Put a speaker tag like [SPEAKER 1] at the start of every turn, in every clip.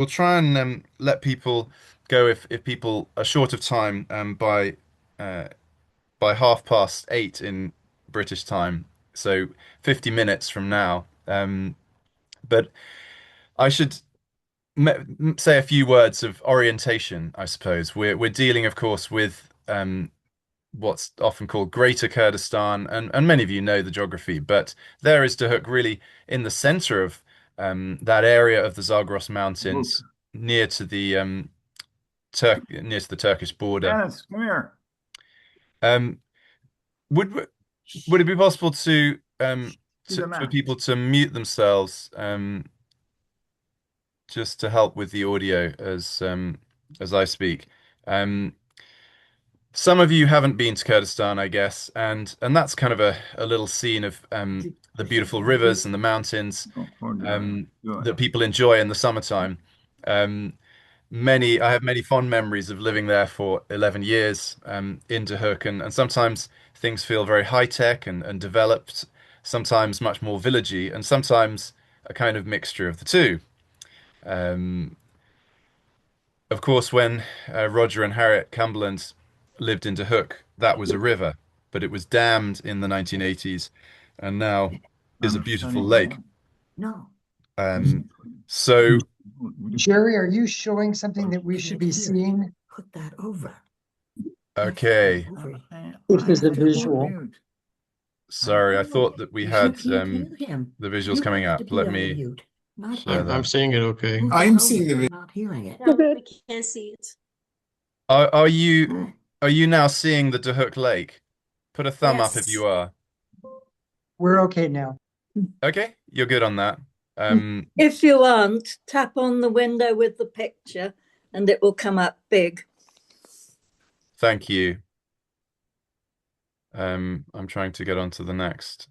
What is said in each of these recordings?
[SPEAKER 1] we'll try and let people go if people are short of time uh, by 8:30 in British time, so 50 minutes from now. But I should say a few words of orientation, I suppose. We're dealing, of course, with what's often called Greater Kurdistan, and many of you know the geography, but there is Duhok really in the center of that area of the Zagros
[SPEAKER 2] Luke,
[SPEAKER 1] Mountains near to the Turkish border.
[SPEAKER 2] Dennis, come here.
[SPEAKER 1] Um, would would it be possible
[SPEAKER 2] See the
[SPEAKER 1] for
[SPEAKER 2] map.
[SPEAKER 1] people to mute themselves just to help with the audio as I speak? Um, Some of you haven't been to Kurdistan, I guess, and that's kind of a little scene of the beautiful rivers and the mountains
[SPEAKER 2] Oh, good. Good.
[SPEAKER 1] that people enjoy in the summertime. Um, I have many fond memories of living there for 11 years in Duhok, and sometimes things feel very high tech and developed, sometimes much more villagey, and sometimes a kind of mixture of the two. Um, of course, when Roger and Harriet Cumberland lived in Duhok, that was a river, but it was dammed in the 1980s and now is a
[SPEAKER 2] I'm
[SPEAKER 1] beautiful
[SPEAKER 2] sending
[SPEAKER 1] lake.
[SPEAKER 2] you. No.
[SPEAKER 1] Um, so,
[SPEAKER 3] Jerry, are you showing something that we should be seeing?
[SPEAKER 4] Put that over.
[SPEAKER 1] okay.
[SPEAKER 3] Which is the visual.
[SPEAKER 1] Sorry, I thought that we had
[SPEAKER 4] You can't hear him.
[SPEAKER 1] the visuals
[SPEAKER 4] You
[SPEAKER 1] coming
[SPEAKER 4] have to
[SPEAKER 1] up.
[SPEAKER 4] be
[SPEAKER 1] Let
[SPEAKER 4] on
[SPEAKER 1] me
[SPEAKER 4] mute, not
[SPEAKER 1] share
[SPEAKER 4] him.
[SPEAKER 5] I'm
[SPEAKER 1] that.
[SPEAKER 5] seeing it okay.
[SPEAKER 6] I'm seeing the
[SPEAKER 4] I'm
[SPEAKER 6] video.
[SPEAKER 4] not hearing it.
[SPEAKER 7] No, we can't see it.
[SPEAKER 1] Are you now seeing the Duhok Lake? Put a thumb up if
[SPEAKER 7] Yes.
[SPEAKER 1] you are.
[SPEAKER 3] We're okay now.
[SPEAKER 1] Okay, you're good on that.
[SPEAKER 8] If you aren't, tap on the window with the picture and it will come up big.
[SPEAKER 1] Thank you. I'm trying to get on to the next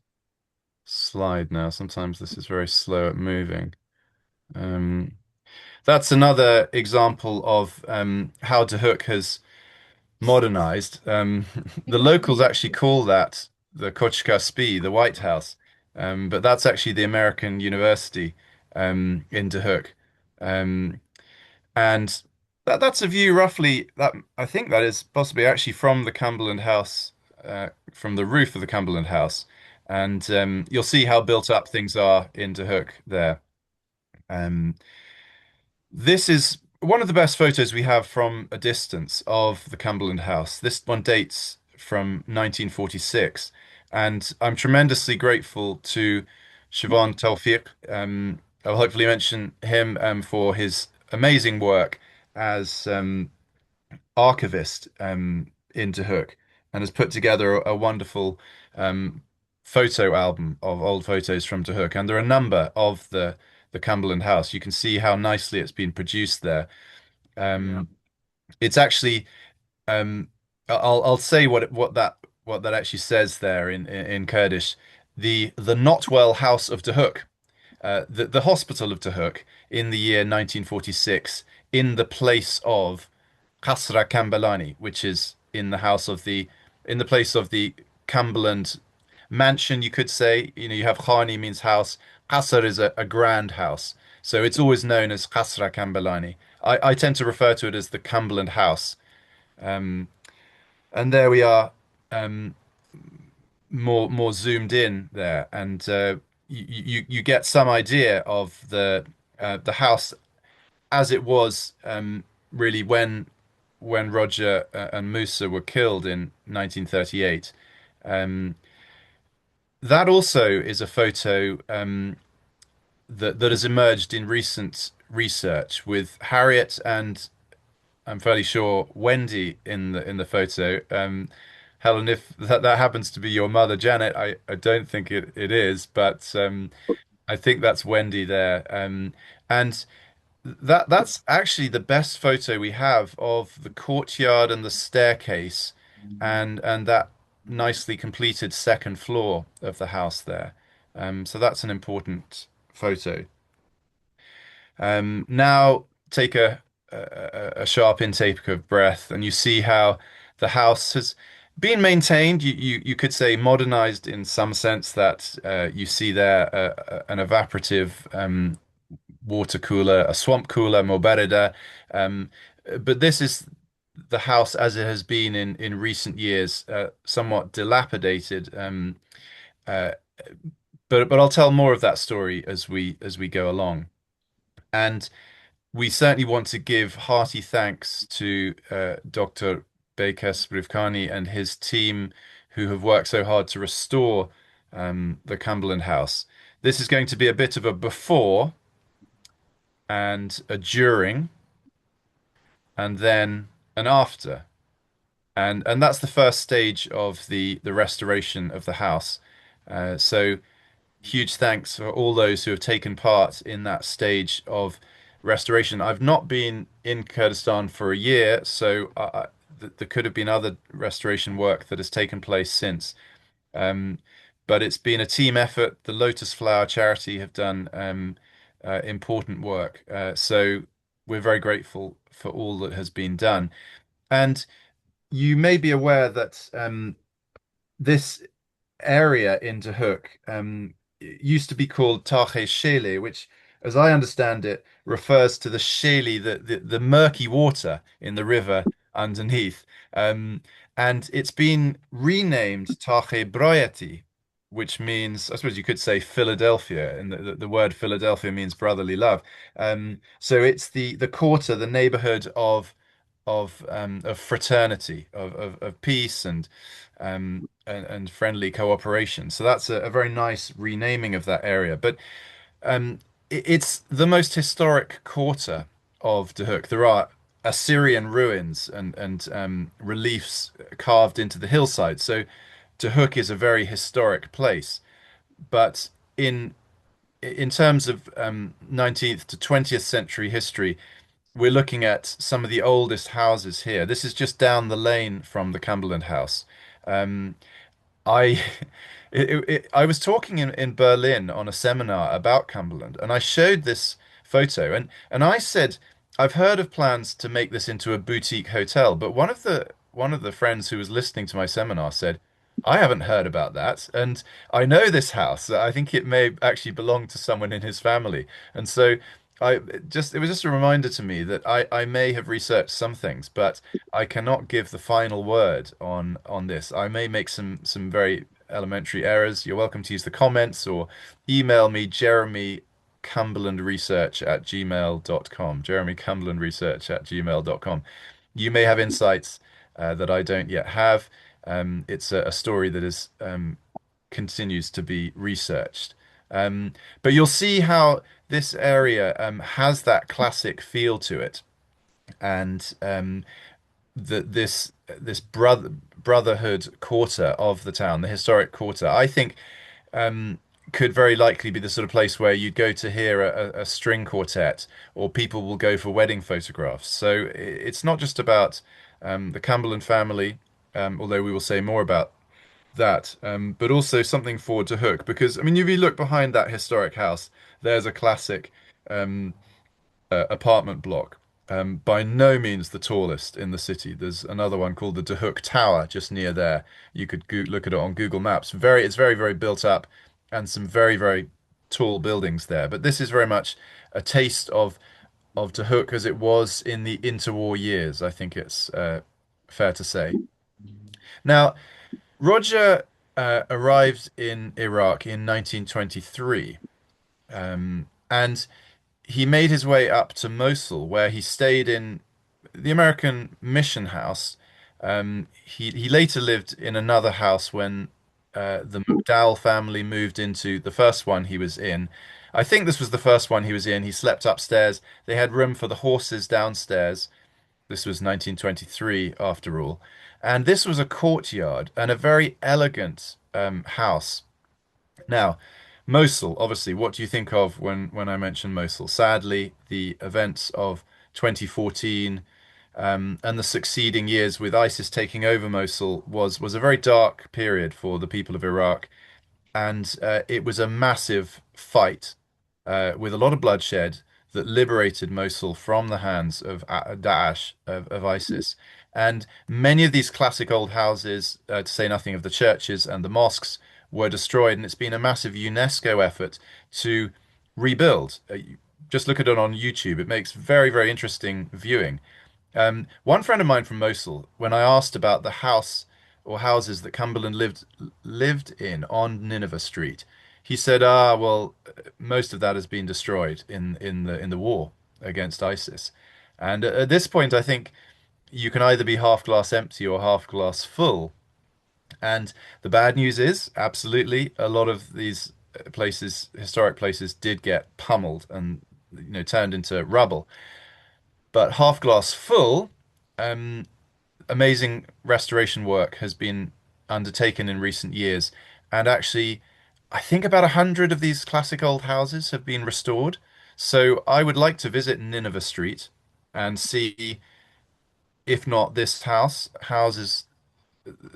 [SPEAKER 1] slide now. Sometimes this is very slow at moving. That's another example of how Duhok has modernized. The locals actually call that the Kochka Spi, the White House, but that's actually the American university in Duhok. Um, and that's a view roughly that I think that is possibly actually from the Cumberland House, from the roof of the Cumberland House. And you'll see how built up things are in Duhok there. Um, this is one of the best photos we have from a distance of the Cumberland House. This one dates from 1946, and I'm tremendously grateful to Siobhan Tawfiq. I'll hopefully mention him for his amazing work as archivist in Duhok and has put together a wonderful photo album of old photos from Duhok. And there are a number of the Cumberland House. You can see how nicely it's been produced there. It's actually I'll say what that actually says there in Kurdish. The Notwell House of Duhok, the hospital of Duhok in the year 1946, in the place of Kasra Kambelani, which is in the place of the Cumberland mansion, you could say. You know, you have Khani means house. Qasr is a grand house. So it's always known as Kasra Kambelani. I tend to refer to it as the Cumberland House. And there we are, more zoomed in there, and you get some idea of the house as it was really when Roger and Musa were killed in 1938. That also is a photo that has emerged in recent research with Harriet and I'm fairly sure Wendy in the photo. Helen, if that happens to be your mother, Janet, I don't think it is, but I think that's Wendy there. And that's actually the best photo we have of the courtyard and the staircase and that nicely completed second floor of the house there. So that's an important photo. Now take a sharp intake of breath, and you see how the house has been maintained. You could say modernized in some sense that you see there an evaporative water cooler, a swamp cooler, Mobereda. Um, but this is the house as it has been in recent years, somewhat dilapidated. Uh, but I'll tell more of that story as we go along. And we certainly want to give hearty thanks to Dr. Bekas Rivkani and his team who have worked so hard to restore the Cumberland House. This is going to be a bit of a before and a during and then an after. And that's the first stage of the restoration of the house. So huge thanks for all those who have taken part in that stage of restoration. I've not been in Kurdistan for a year, so there could have been other restoration work that has taken place since. Um, but it's been a team effort. The Lotus Flower Charity have done important work. So we're very grateful for all that has been done. And you may be aware that this area in Duhok used to be called Tache Shele, which, as I understand it, refers to the Shele, the murky water in the river underneath. Um, and it's been renamed Tache Brayati, which means, I suppose you could say Philadelphia, and the word Philadelphia means brotherly love. So it's the quarter, the neighborhood of fraternity, of peace and friendly cooperation. So that's a very nice renaming of that area. But it's the most historic quarter of Duhok. There are Assyrian ruins and reliefs carved into the hillside. So Duhok is a very historic place. But in terms of 19th to 20th century history, we're looking at some of the oldest houses here. This is just down the lane from the Cumberland House. Um, I I was talking in Berlin on a seminar about Cumberland, and I showed this photo, and I said, I've heard of plans to make this into a boutique hotel, but one of the friends who was listening to my seminar said, I haven't heard about that, and I know this house. I think it may actually belong to someone in his family, and so it was just a reminder to me that I may have researched some things, but I cannot give the final word on this. I may make some very elementary errors. You're welcome to use the comments or email me, Jeremy Cumberland Research at gmail.com. Jeremy Cumberland Research at gmail.com. You may have insights that I don't yet have. It's a story that is continues to be researched. But you'll see how this area has that classic feel to it, and this brotherhood quarter of the town, the historic quarter, I think could very likely be the sort of place where you'd go to hear a string quartet, or people will go for wedding photographs. So it's not just about the Cumberland family, although we will say more about that, but also something for Duhok, because I mean, if you look behind that historic house, there's a classic apartment block. By no means the tallest in the city. There's another one called the Duhok Tower just near there. You could look at it on Google Maps. It's very, very built up, and some very, very tall buildings there. But this is very much a taste of Duhok as it was in the interwar years. I think it's fair to say. Now, Roger arrived in Iraq in 1923, and he made his way up to Mosul, where he stayed in the American mission house. He later lived in another house when the McDowell family moved into the first one he was in. I think this was the first one he was in. He slept upstairs. They had room for the horses downstairs. This was 1923, after all. And this was a courtyard and a very elegant house. Now, Mosul, obviously, what do you think of when I mention Mosul? Sadly, the events of 2014 and the succeeding years with ISIS taking over Mosul was a very dark period for the people of Iraq, and it was a massive fight with a lot of bloodshed that liberated Mosul from the hands of Daesh, of ISIS. And many of these classic old houses, to say nothing of the churches and the mosques, were destroyed. And it's been a massive UNESCO effort to rebuild. just look at it on YouTube. It makes very, very interesting viewing. One friend of mine from Mosul, when I asked about the house or houses that Cumberland lived in on Nineveh Street, he said, "Ah, well, most of that has been destroyed in the war against ISIS." And at this point, I think you can either be half glass empty or half glass full. And the bad news is, absolutely, a lot of these places, historic places, did get pummeled and turned into rubble. But half glass full, um, amazing restoration work has been undertaken in recent years, and actually, I think about 100 of these classic old houses have been restored. So I would like to visit Nineveh Street and see, if not this house, houses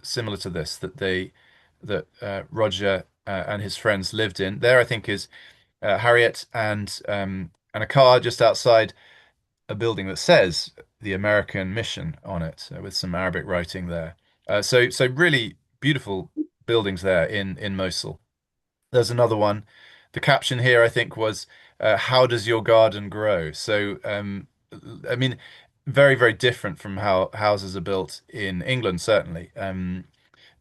[SPEAKER 1] similar to this that Roger and his friends lived in. There, I think, is Harriet and a car just outside a building that says the American Mission on it, with some Arabic writing there. So really beautiful buildings there in Mosul. There's another one. The caption here, I think, was "How does your garden grow?" So, I mean, very, very different from how houses are built in England, certainly.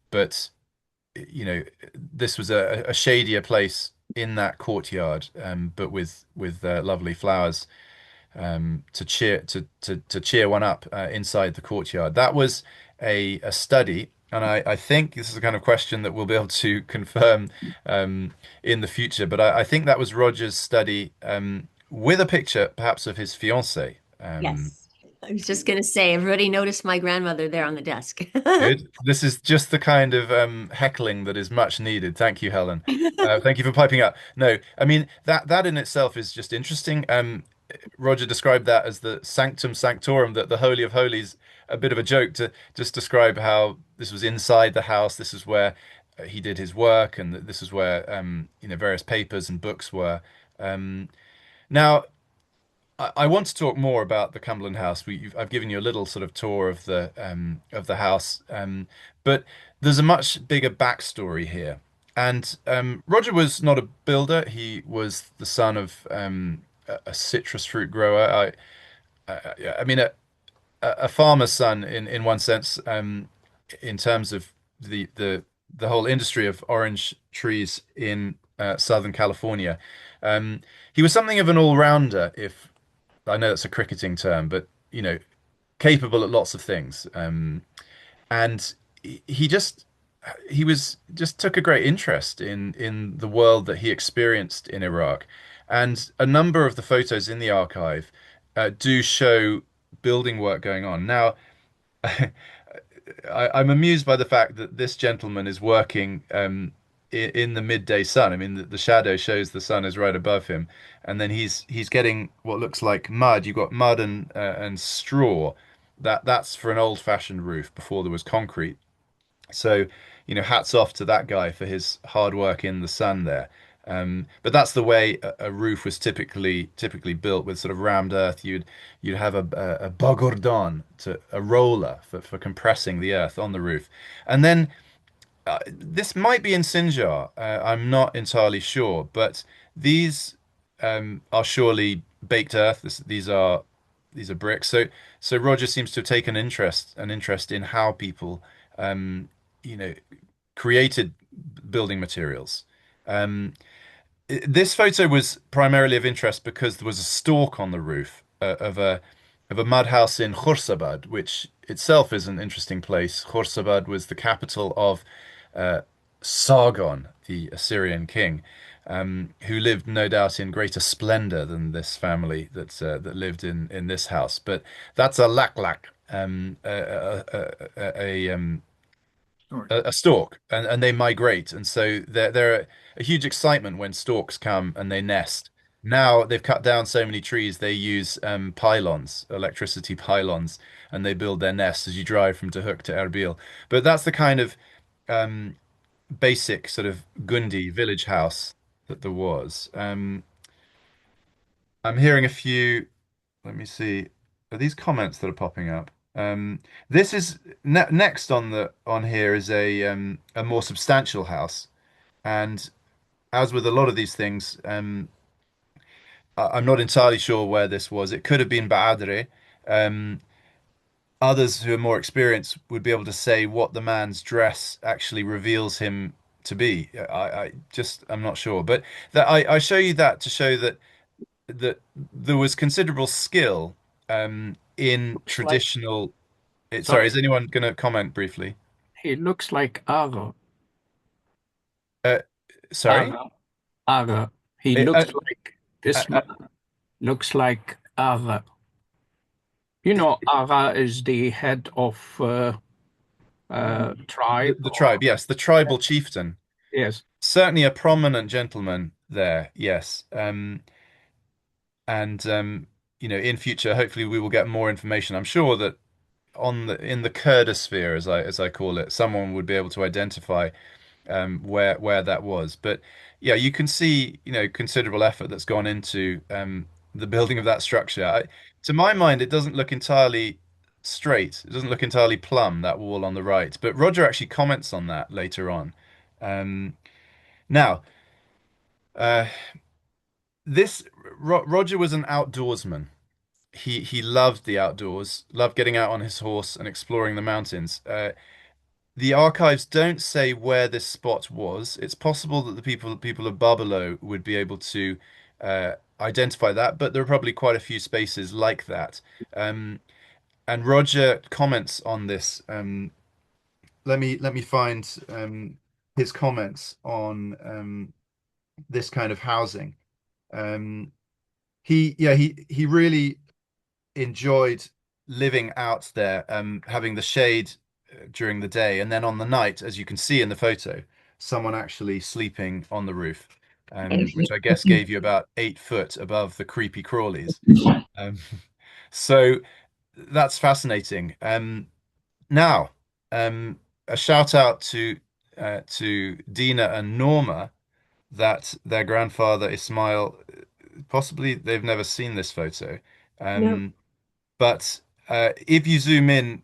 [SPEAKER 1] But this was a shadier place in that courtyard, but with lovely flowers to cheer one up inside the courtyard. That was a study, and I think this is the kind of question that we'll be able to confirm in the future. But I think that was Roger's study with a picture, perhaps, of his fiancée.
[SPEAKER 5] Yes. I was just going to say, everybody noticed my grandmother there on the desk.
[SPEAKER 1] Good. This is just the kind of heckling that is much needed. Thank you, Helen. Thank you for piping up. No, I mean that in itself is just interesting. Roger described that as the sanctum sanctorum, that the Holy of Holies, a bit of a joke to just describe how this was inside the house. This is where he did his work, and this is where various papers and books were. Now, I want to talk more about the Cumberland House. I've given you a little sort of tour of the house, but there's a much bigger backstory here. And Roger was not a builder. He was the son of a citrus fruit grower. I mean, a farmer's son in one sense, in terms of the whole industry of orange trees in Southern California. He was something of an all-rounder, if I know that's a cricketing term, but capable at lots of things. And he just he was just took a great interest in the world that he experienced in Iraq. And a number of the photos in the archive do show building work going on. Now, I'm amused by the fact that this gentleman is working in the midday sun. I mean, the shadow shows the sun is right above him, and then he's getting what looks like mud. You've got mud and straw. That's for an old-fashioned roof before there was concrete. So, hats off to that guy for his hard work in the sun there. But that's the way a roof was typically built, with sort of rammed earth. You'd have a bagordon, a roller for compressing the earth on the roof, and then this might be in Sinjar. I'm not entirely sure, but these are surely baked earth. These are bricks. So Roger seems to have taken an interest in how people you know created building materials. Um, this photo was primarily of interest because there was a stalk on the roof of a mud house in Khorsabad, which itself is an interesting place. Khorsabad was the capital of uh, Sargon, the Assyrian king, who lived no doubt in greater splendor than this family that lived in this house. But that's a laklak, a stork, and they migrate, and so they're a huge excitement when storks come and they nest. Now they've cut down so many trees, they use pylons, electricity pylons, and they build their nests as you drive from Duhok to Erbil. But that's the kind of um, basic sort of Gundi village house that there was. I'm hearing a few. Let me see. Are these comments that are popping up? This is next on here is a more substantial house, and as with a lot of these things, I'm not entirely sure where this was. It could have been Baadre. Um, Others who are more experienced would be able to say what the man's dress actually reveals him to be. I'm not sure, but I show you that to show that there was considerable skill in
[SPEAKER 6] Looks like,
[SPEAKER 1] traditional. Sorry,
[SPEAKER 6] sorry,
[SPEAKER 1] is anyone going to comment briefly?
[SPEAKER 6] he looks like Ara.
[SPEAKER 1] Uh, sorry.
[SPEAKER 6] Ara. Ara. He
[SPEAKER 1] Uh,
[SPEAKER 6] looks
[SPEAKER 1] uh,
[SPEAKER 6] like this
[SPEAKER 1] uh,
[SPEAKER 6] man looks like Ara. You know, Ara is the head of tribe
[SPEAKER 1] the
[SPEAKER 6] or
[SPEAKER 1] tribe, yes, the tribal chieftain.
[SPEAKER 6] yes.
[SPEAKER 1] Certainly a prominent gentleman there, yes. And in future, hopefully we will get more information. I'm sure that in the Kurdosphere, as I call it, someone would be able to identify where that was. But yeah, you can see, considerable effort that's gone into the building of that structure. To my mind, it doesn't look entirely straight. It doesn't look entirely plumb, that wall on the right. But Roger actually comments on that later on. Um, Now, uh, this Roger was an outdoorsman. He loved the outdoors, loved getting out on his horse and exploring the mountains. The archives don't say where this spot was. It's possible that the people of Barbelo would be able to identify that, but there are probably quite a few spaces like that. Um, and Roger comments on this. Let me find his comments on this kind of housing. Um, he really enjoyed living out there, having the shade during the day, and then on the night, as you can see in the photo, someone actually sleeping on the roof, which I guess gave you about 8 foot above the creepy crawlies. Um, so that's fascinating. Now, a shout out to Dina and Norma that their grandfather Ismail, possibly they've never seen this photo.
[SPEAKER 4] No.
[SPEAKER 1] But if you zoom in,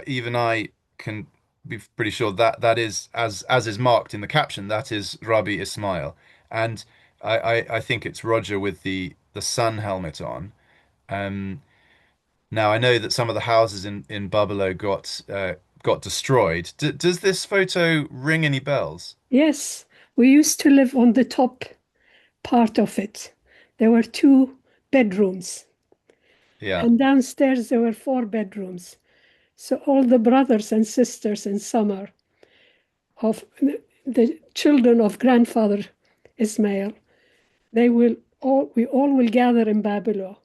[SPEAKER 1] even I can be pretty sure that that is as is marked in the caption. That is Rabbi Ismail, and I think it's Roger with the sun helmet on. Um, Now I know that some of the houses in Buffalo got destroyed. Does this photo ring any bells?
[SPEAKER 7] Yes, we used to live on the top part of it. There were two bedrooms,
[SPEAKER 1] Yeah,
[SPEAKER 7] and downstairs there were four bedrooms. So all the brothers and sisters in summer of the children of grandfather Ismail, we all will gather in Babylon,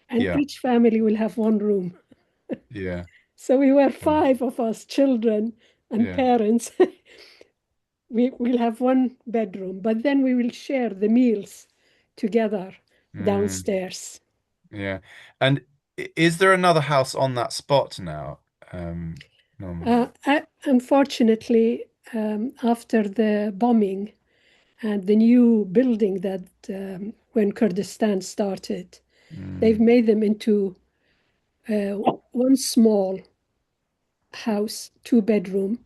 [SPEAKER 7] and
[SPEAKER 1] yeah,
[SPEAKER 7] each family will have one room.
[SPEAKER 1] yeah,
[SPEAKER 7] So we were five of us, children and
[SPEAKER 1] yeah.
[SPEAKER 7] parents. We will have one bedroom, but then we will share the meals together
[SPEAKER 1] Mm,
[SPEAKER 7] downstairs.
[SPEAKER 1] yeah. And is there another house on that spot now? Norma?
[SPEAKER 7] Unfortunately, after the bombing and the new building that when Kurdistan started, they've
[SPEAKER 1] Mm,
[SPEAKER 7] made them into uh, one small house, two-bedroom,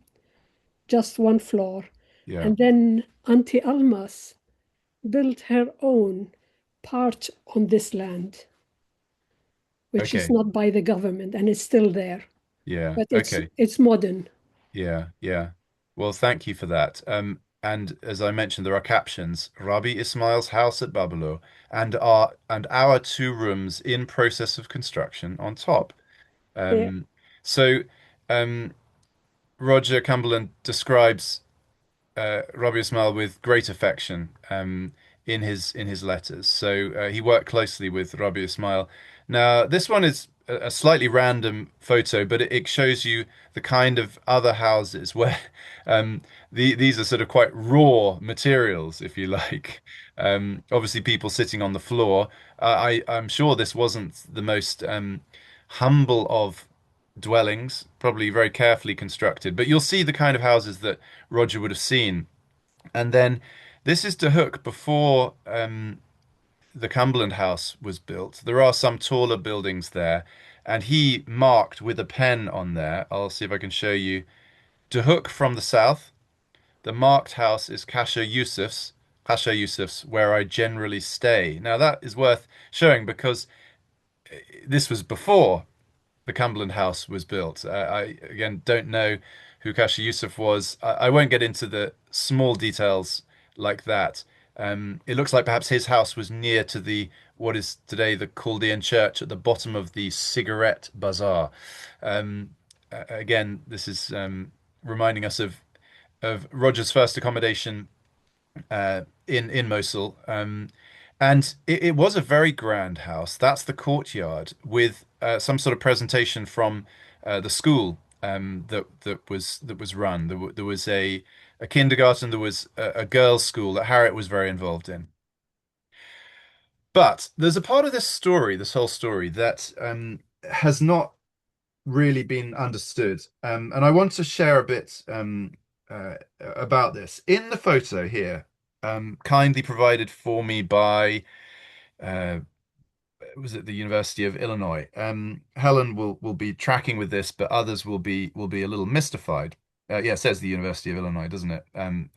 [SPEAKER 7] just one floor.
[SPEAKER 1] yeah.
[SPEAKER 7] And then Auntie Almas built her own part on this land, which is
[SPEAKER 1] Okay.
[SPEAKER 7] not by the government and it's still there.
[SPEAKER 1] Yeah.
[SPEAKER 7] But
[SPEAKER 1] Okay.
[SPEAKER 7] it's modern.
[SPEAKER 1] Yeah. Yeah. Well, thank you for that. And as I mentioned, there are captions: Rabbi Ismail's house at Babalo, and our two rooms in process of construction on top.
[SPEAKER 7] Yeah.
[SPEAKER 1] So, um, Roger Cumberland describes Rabbi Ismail with great affection in his letters. So he worked closely with Rabbi Ismail. Now, this one is a slightly random photo, but it shows you the kind of other houses where these are sort of quite raw materials, if you like. Obviously, people sitting on the floor. I'm sure this wasn't the most humble of dwellings, probably very carefully constructed, but you'll see the kind of houses that Roger would have seen. And then this is Duhok before the Cumberland House was built. There are some taller buildings there, and he marked with a pen on there. I'll see if I can show you. Duhok from the south. The marked house is Kasha Yusuf's Pasha Yusuf's Where I Generally Stay. Now that is worth showing because this was before the Cumberland House was built. I again don't know who Kasha Yusuf was. I won't get into the small details like that. It looks like perhaps his house was near to the what is today the Chaldean church at the bottom of the Cigarette Bazaar. Again, this is reminding us of Roger's first accommodation in Mosul. And it was a very grand house. That's the courtyard with some sort of presentation from the school that was run. There was a kindergarten. There was a girls' school that Harriet was very involved in. But there's a part of this story, this whole story, that has not really been understood. And I want to share a bit about this. In the photo here, kindly provided for me by uh, was it the University of Illinois? Helen will be tracking with this, but others will be a little mystified. Yeah, it says the University of Illinois, doesn't it?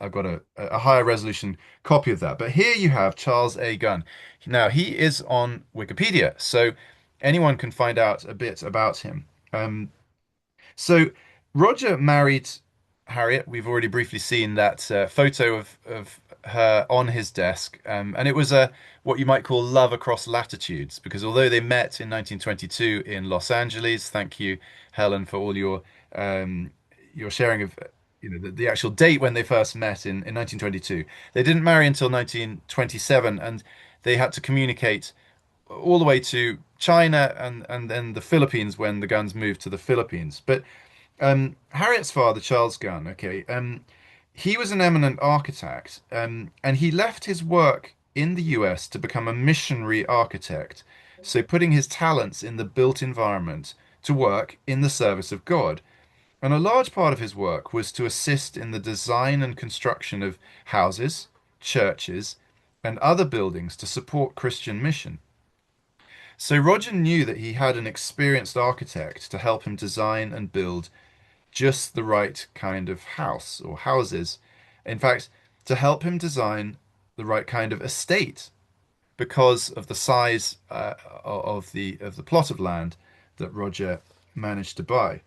[SPEAKER 1] I've got a higher resolution copy of that. But here you have Charles A. Gunn. Now he is on Wikipedia, so anyone can find out a bit about him. So Roger married Harriet. We've already briefly seen that photo of her on his desk, and it was a what you might call love across latitudes, because although they met in 1922 in Los Angeles, thank you, Helen, for all your sharing of the actual date when they first met in 1922. They didn't marry until 1927, and they had to communicate all the way to China and then the Philippines when the Gunns moved to the Philippines. But Harriet's father, Charles Gunn, okay, he was an eminent architect, and he left his work in the US to become a missionary architect. So putting his talents in the built environment to work in the service of God. And a large part of his work was to assist in the design and construction of houses, churches, and other buildings to support Christian mission. So Roger knew that he had an experienced architect to help him design and build just the right kind of house or houses. In fact, to help him design the right kind of estate because of the size of the plot of land that Roger managed to buy.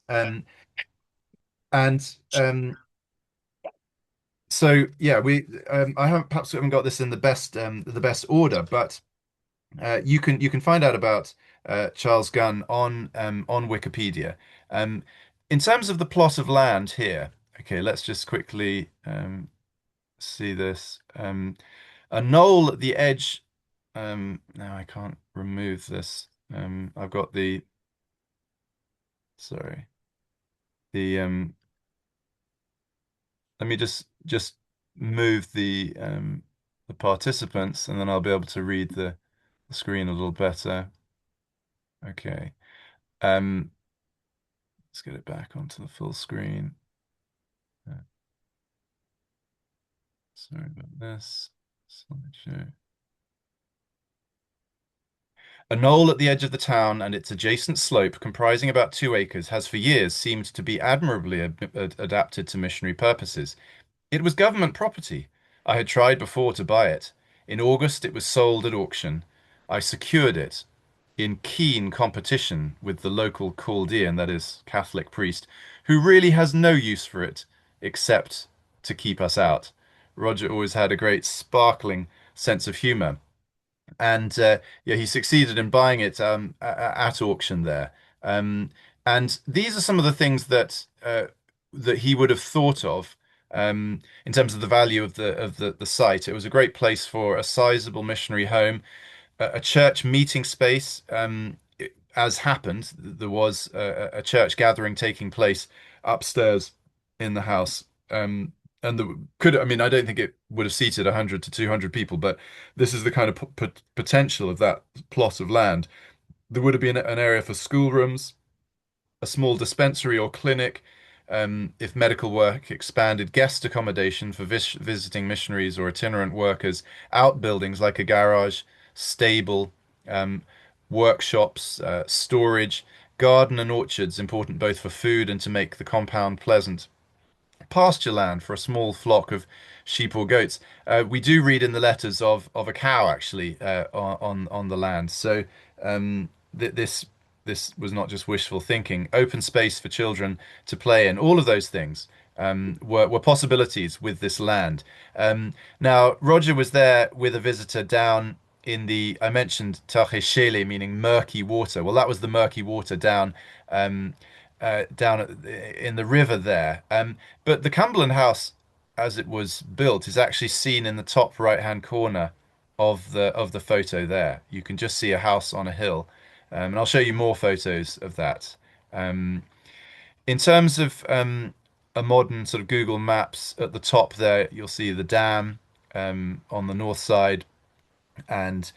[SPEAKER 1] Um, and so yeah, I haven't perhaps we haven't got this in the best order, but you can find out about Charles Gunn on Wikipedia. In terms of the plot of land here, okay, let's just quickly see this. A knoll at the edge. Now I can't remove this. I've got sorry. Let me just move the participants, and then I'll be able to read the screen a little better. Okay. Let's get it back onto the full screen. Sorry about this. Slideshow. A knoll at the edge of the town and its adjacent slope, comprising about 2 acres, has for years seemed to be admirably adapted to missionary purposes. It was government property. I had tried before to buy it. In August, it was sold at auction. I secured it in keen competition with the local Chaldean, that is, Catholic priest, who really has no use for it except to keep us out. Roger always had a great sparkling sense of humor. And yeah, he succeeded in buying it at auction there. Um, and these are some of the things that he would have thought of in terms of the value of the site. It was a great place for a sizable missionary home, a church meeting space. As happened, there was a church gathering taking place upstairs in the house. And I mean, I don't think it would have seated 100 to 200 people, but this is the kind of potential of that plot of land. There would have been an area for schoolrooms, a small dispensary or clinic, if medical work expanded, guest accommodation for visiting missionaries or itinerant workers, outbuildings like a garage, stable, um, workshops, storage, garden and orchards, important both for food and to make the compound pleasant. pasture land for a small flock of sheep or goats. We do read in the letters of a cow actually on the land. So this was not just wishful thinking. Open space for children to play in. All of those things were possibilities with this land. Now, Roger was there with a visitor down in the, I mentioned Tarheshele, meaning murky water. Well, that was the murky water um, in the river there. But the Cumberland House, as it was built, is actually seen in the top right-hand corner of the photo there. You can just see a house on a hill, and I'll show you more photos of that. Um, in terms of a modern sort of Google Maps, at the top there, you'll see the dam on the north side, and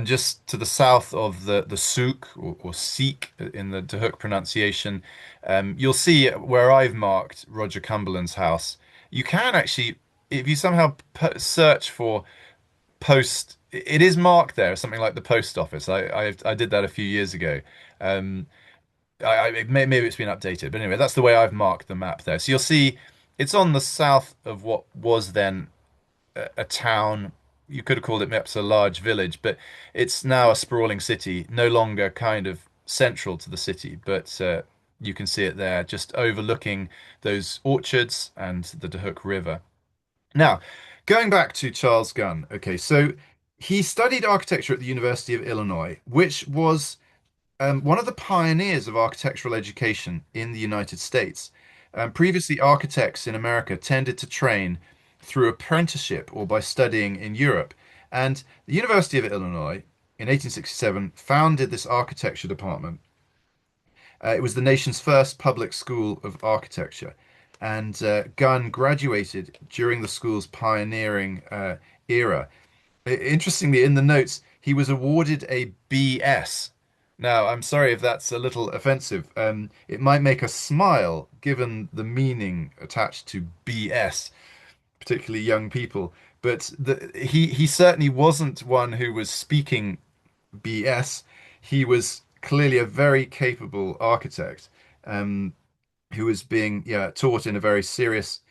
[SPEAKER 1] just to the south of the souk or seek in the Duhok pronunciation, you'll see where I've marked Roger Cumberland's house. You can actually, if you somehow search for post, it is marked there, something like the post office. I did that a few years ago. Um, maybe it's been updated, but anyway, that's the way I've marked the map there. So you'll see it's on the south of what was then a town. You could have called it perhaps a large village, but it's now a sprawling city, no longer kind of central to the city, but you can see it there, just overlooking those orchards and the Duhok River. Now, going back to Charles Gunn, okay, so he studied architecture at the University of Illinois, which was one of the pioneers of architectural education in the United States. Previously, architects in America tended to train through apprenticeship or by studying in Europe. And the University of Illinois in 1867 founded this architecture department. It was the nation's first public school of architecture. And Gunn graduated during the school's pioneering era. Interestingly, in the notes, he was awarded a BS. Now, I'm sorry if that's a little offensive. It might make us smile given the meaning attached to BS, particularly young people. But he certainly wasn't one who was speaking BS. He was clearly a very capable architect who was being taught in a very serious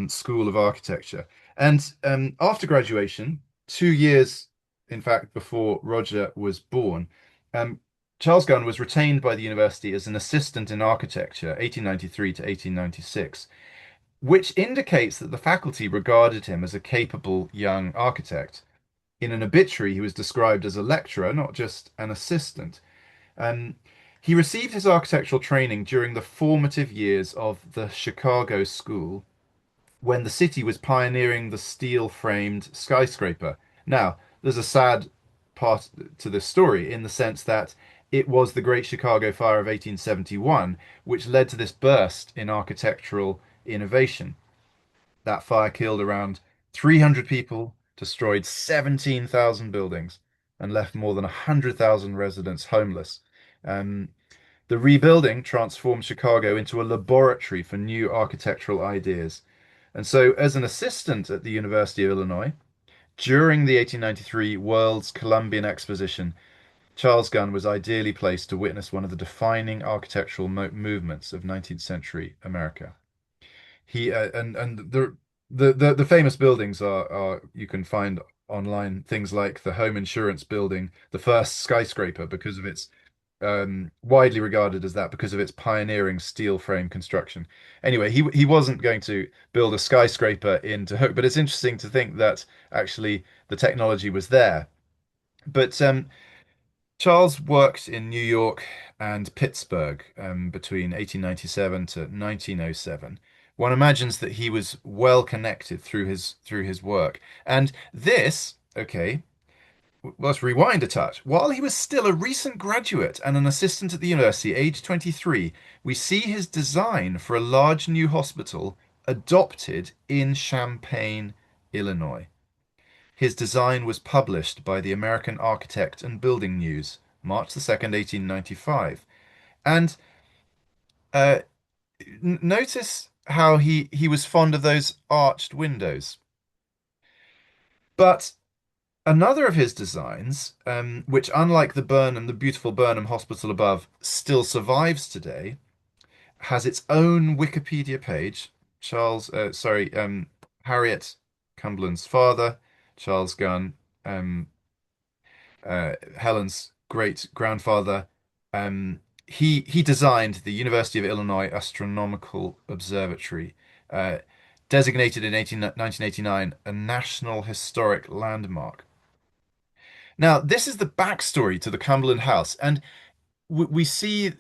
[SPEAKER 1] school of architecture. And after graduation, 2 years, in fact, before Roger was born, um, Charles Gunn was retained by the university as an assistant in architecture, 1893 to 1896, which indicates that the faculty regarded him as a capable young architect. In an obituary, he was described as a lecturer, not just an assistant. Um, he received his architectural training during the formative years of the Chicago School, when the city was pioneering the steel-framed skyscraper. Now, there's a sad part to this story in the sense that it was the Great Chicago Fire of 1871 which led to this burst in architectural innovation. That fire killed around 300 people, destroyed 17,000 buildings, and left more than 100,000 residents homeless. Um, the rebuilding transformed Chicago into a laboratory for new architectural ideas. And so, as an assistant at the University of Illinois, during the 1893 World's Columbian Exposition, Charles Gunn was ideally placed to witness one of the defining architectural movements of 19th century America. He and the famous buildings are you can find online things like the Home Insurance Building, the first skyscraper because of its widely regarded as that because of its pioneering steel frame construction. Anyway, he wasn't going to build a skyscraper in Duhok, but it's interesting to think that actually the technology was there. But Charles worked in New York and Pittsburgh between 1897 to 1907. One imagines that he was well connected through his work. And this, okay, let's rewind a touch. While he was still a recent graduate and an assistant at the university, age 23, we see his design for a large new hospital adopted in Champaign, Illinois. His design was published by the American Architect and Building News, March the 2nd, 1895. And uh, notice how he was fond of those arched windows. But another of his designs, which unlike the beautiful Burnham Hospital above, still survives today, has its own Wikipedia page Harriet Cumberland's father, Charles Gunn, um, Helen's great grandfather. He designed the University of Illinois Astronomical Observatory, uh, designated in 1989 a National Historic Landmark. Now, this is the backstory to the Cumberland House, and we see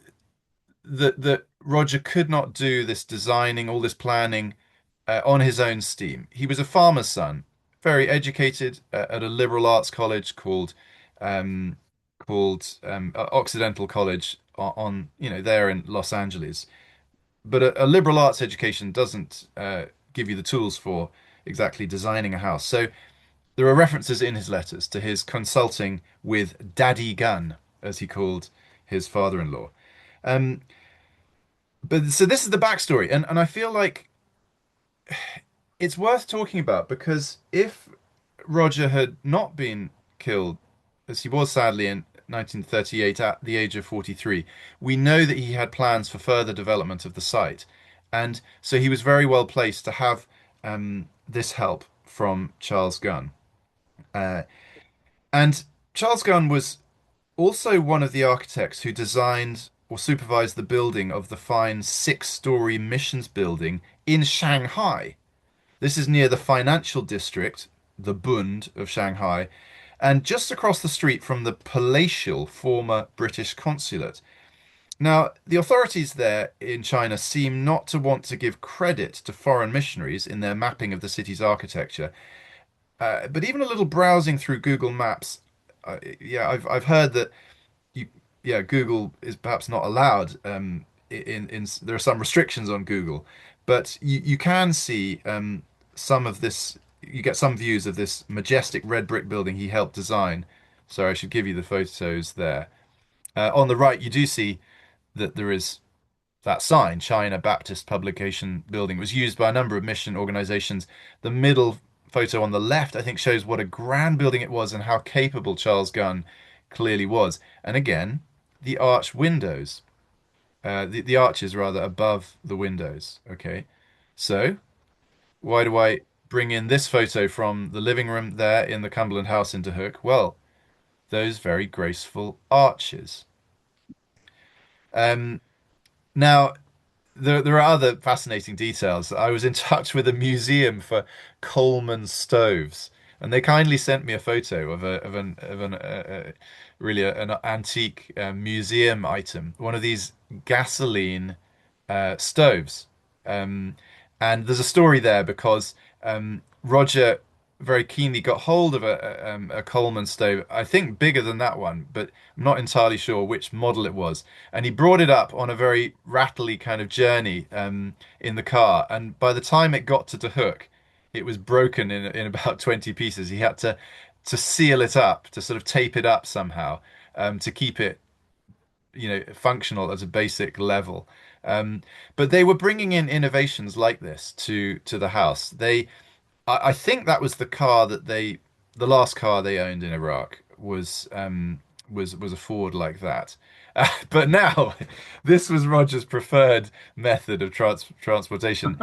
[SPEAKER 1] that Roger could not do this designing, all this planning on his own steam. He was a farmer's son, very educated at a liberal arts college um, called Occidental College there in Los Angeles. But a liberal arts education doesn't give you the tools for exactly designing a house. So there are references in his letters to his consulting with Daddy Gunn, as he called his father-in-law. Um, but so this is the backstory, and I feel like it's worth talking about because if Roger had not been killed, as he was sadly in 1938 at the age of 43, we know that he had plans for further development of the site. And so he was very well placed to have this help from Charles Gunn. Uh, and Charles Gunn was also one of the architects who designed or supervised the building of the fine six-story missions building in Shanghai. This is near the financial district, the Bund of Shanghai, and just across the street from the palatial former British consulate. Now, the authorities there in China seem not to want to give credit to foreign missionaries in their mapping of the city's architecture. But even a little browsing through Google Maps, I've heard that Google is perhaps not allowed. In there are some restrictions on Google, but you can see some of this. You get some views of this majestic red brick building he helped design. So I should give you the photos there. On the right, you do see that there is that sign, China Baptist Publication Building. It was used by a number of mission organizations. The middle photo on the left, I think, shows what a grand building it was and how capable Charles Gunn clearly was. And again, the arch windows, the arches rather above the windows. Okay, so why do I bring in this photo from the living room there in the Cumberland house in Duhok? Well, those very graceful arches. Um, Now, there are other fascinating details. I was in touch with a museum for Coleman stoves, and they kindly sent me a photo of really an antique museum item, one of these gasoline stoves. Um, and there's a story there because Roger very keenly got hold of a Coleman stove, I think bigger than that one, but I'm not entirely sure which model it was. And he brought it up on a very rattly kind of journey in the car. And by the time it got to Duhok, it was broken in about 20 pieces. He had to seal it up, to sort of tape it up somehow, to keep it functional at a basic level. But they were bringing in innovations like this to the house. I think that was the last car they owned in Iraq was a Ford like that. But now, this was Roger's preferred method of transportation.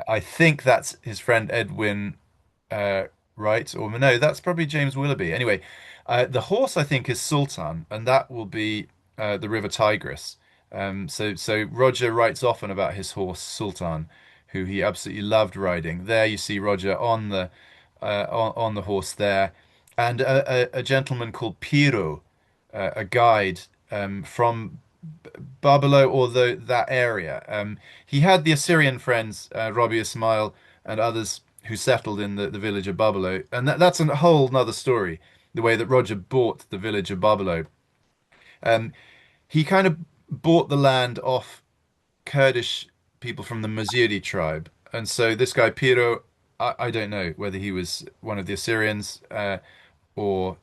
[SPEAKER 1] I think that's his friend Edwin uh, Wright, or no, that's probably James Willoughby. Anyway, the horse I think is Sultan, and that will be the River Tigris. So Roger writes often about his horse Sultan, who he absolutely loved riding. There you see Roger on on the horse there, and a gentleman called Piro, a guide from Babylon or that area. He had the Assyrian friends, Rabbi Ismail and others who settled in the village of Babylon, and that's a whole nother story. The way that Roger bought the village of Babylon. Um, he kind of bought the land off Kurdish people from the Mazuri tribe. And so this guy, Piro, I don't know whether he was one of the Assyrians or,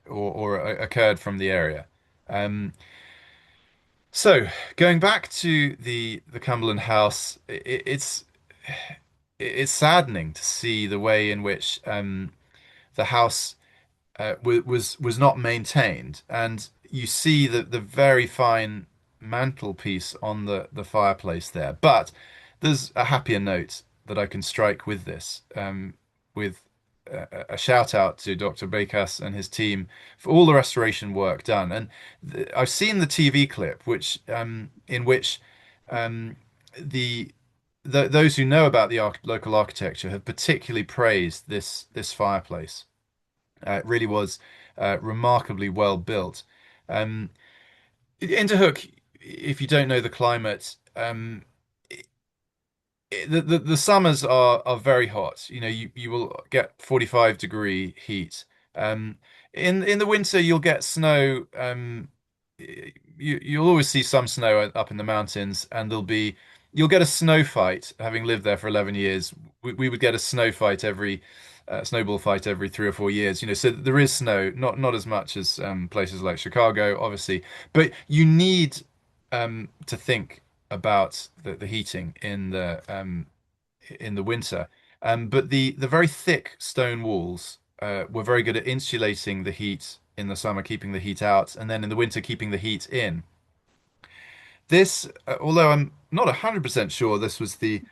[SPEAKER 1] or a Kurd from the area. Um, so going back to the Cumberland house, it's saddening to see the way in which the house was not maintained, and you see the very fine mantelpiece on the fireplace there. But there's a happier note that I can strike with this, with a shout out to Dr. Bekas and his team for all the restoration work done. And I've seen the TV clip, which in which um, the those who know about the local architecture have particularly praised this fireplace. It really was remarkably well built. Um, in Duhok, if you don't know the climate, the summers are very hot. You know, you will get 45-degree heat. Um, in the winter, you'll get snow. You'll always see some snow up in the mountains, and you'll get a snow fight. Having lived there for 11 years, we would get a snow fight every snowball fight every 3 or 4 years. You know, so there is snow, not as much as places like Chicago, obviously, but you need to think about the heating in the winter. But the very thick stone walls were very good at insulating the heat in the summer, keeping the heat out, and then in the winter, keeping the heat in. This, although I'm not 100% sure this was the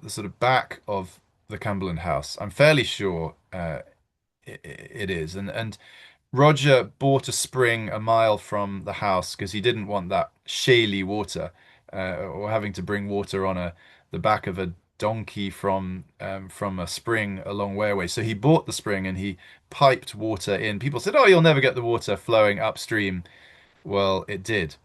[SPEAKER 1] sort of back of the Cumberland house, I'm fairly sure it is. And Roger bought a spring a mile from the house because he didn't want that shaly water, or having to bring water on the back of a donkey from a spring a long way away. So he bought the spring and he piped water in. People said, "Oh, you'll never get the water flowing upstream." Well, it did,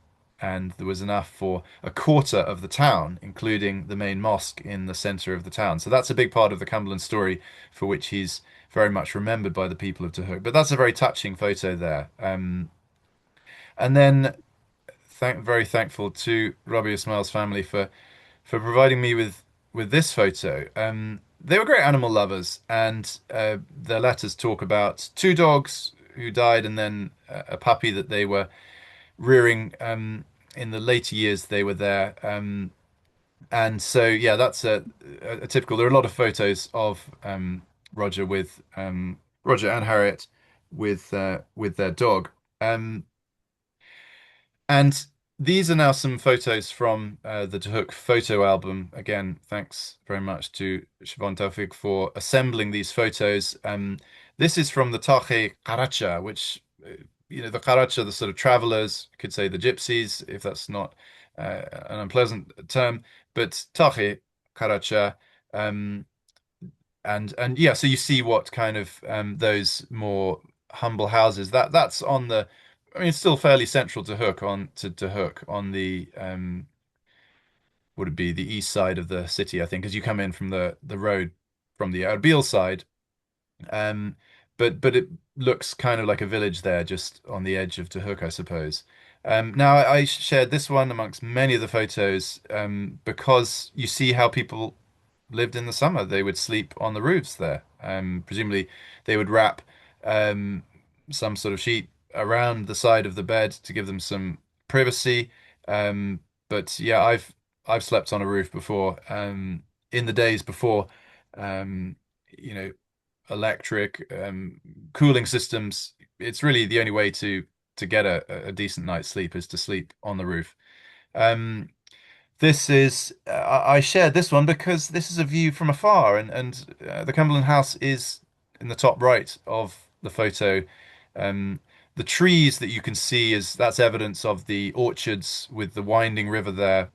[SPEAKER 1] and there was enough for a quarter of the town, including the main mosque in the center of the town. So that's a big part of the Cumberland story, for which he's very much remembered by the people of Duhok. But that's a very touching photo there. And then very thankful to Robbie Ismail's family for providing me with this photo. They were great animal lovers, and their letters talk about two dogs who died and then a puppy that they were rearing in the later years they were there. And so, yeah, that's a typical. There are a lot of photos of Roger with Roger and Harriet with their dog. And these are now some photos from the Duhok photo album. Again, thanks very much to Siobhan Taufik for assembling these photos. This is from the Tahe Karacha, which, the Karacha, the sort of travelers, could say the gypsies, if that's not an unpleasant term, but Tahe Karacha. And yeah, so you see what kind of those more humble houses that's on the. I mean, it's still fairly central to Hook on the would it be the east side of the city, I think, as you come in from the road from the Erbil side. Um, but it looks kind of like a village there, just on the edge of Duhok, I suppose. Now I shared this one amongst many of the photos because you see how people lived in the summer. They would sleep on the roofs there. Presumably, they would wrap some sort of sheet around the side of the bed to give them some privacy. But yeah, I've slept on a roof before. In the days before, um, you know, electric cooling systems. It's really the only way to get a decent night's sleep is to sleep on the roof. Um, this is I shared this one because this is a view from afar, and the Cumberland House is in the top right of the photo. Um, the trees that you can see that's evidence of the orchards with the winding river there,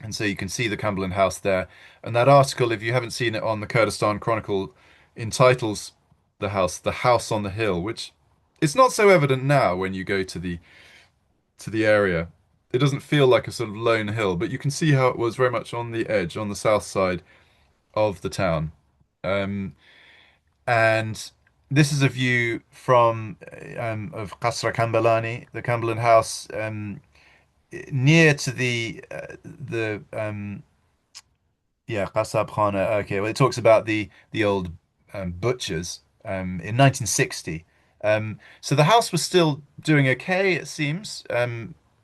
[SPEAKER 1] and so you can see the Cumberland House there. And that article, if you haven't seen it on the Kurdistan Chronicle, entitles the House on the Hill, which it's not so evident now when you go to the area. It doesn't feel like a sort of lone hill, but you can see how it was very much on the edge, on the south side of the town. And this is a view from of Qasra Cumberlani, the Cumberland House, near to the yeah, Qasab Khana. Okay, well, it talks about the old butchers in 1960. So the house was still doing okay, it seems,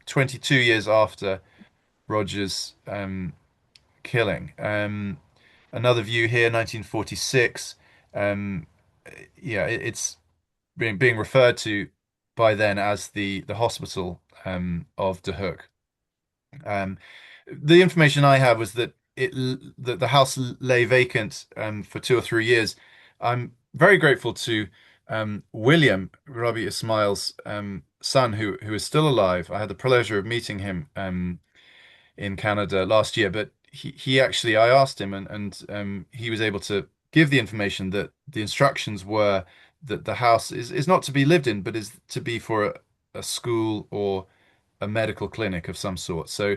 [SPEAKER 1] 22 years after Roger's killing. Another view here, 1946. Um, yeah, it's being referred to by then as the hospital of Duhok. Um, the information I have was that the house lay vacant for 2 or 3 years. I'm very grateful to William, Robbie Ismail's son, who is still alive. I had the pleasure of meeting him in Canada last year, but he actually, I asked him, and he was able to give the information that the instructions were that the house is not to be lived in, but is to be for a school or a medical clinic of some sort. So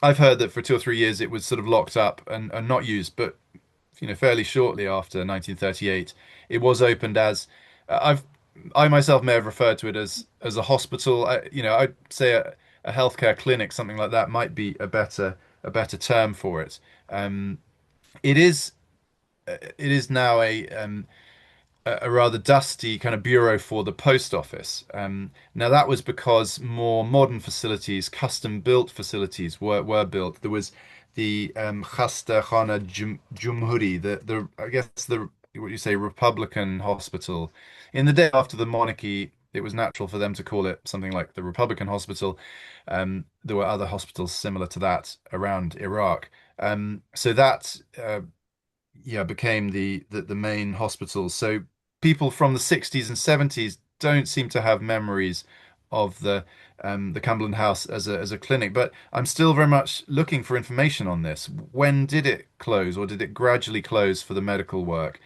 [SPEAKER 1] I've heard that for 2 or 3 years it was sort of locked up and not used, but fairly shortly after 1938, it was opened as I myself may have referred to it as a hospital. I'd say a healthcare clinic, something like that, might be a better term for it. It is now a rather dusty kind of bureau for the post office. Now that was because more modern facilities, custom-built facilities were built. There was the Khasta Khana Jumhuri, the I guess the what you say Republican hospital. In the day after the monarchy, it was natural for them to call it something like the Republican Hospital. There were other hospitals similar to that around Iraq. So that yeah, became the main hospitals. So people from the 60s and 70s don't seem to have memories of the Cumberland House as a clinic, but I'm still very much looking for information on this. When did it close, or did it gradually close for the medical work?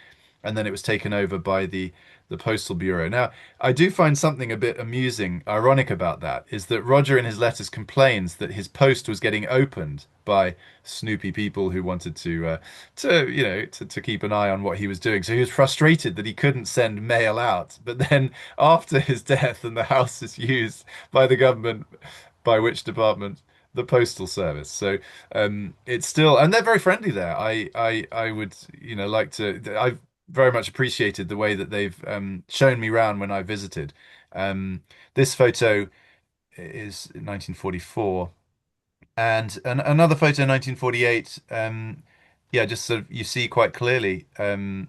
[SPEAKER 1] And then it was taken over by the Postal Bureau. Now, I do find something a bit amusing, ironic about that, is that Roger in his letters complains that his post was getting opened by snoopy people who wanted to keep an eye on what he was doing. So he was frustrated that he couldn't send mail out. But then after his death and the house is used by the government, by which department? The postal service. So it's still, and they're very friendly there. I would like to. I've very much appreciated the way that they've shown me around when I visited. This photo is 1944, and another photo 1948. Yeah, just sort of you see quite clearly the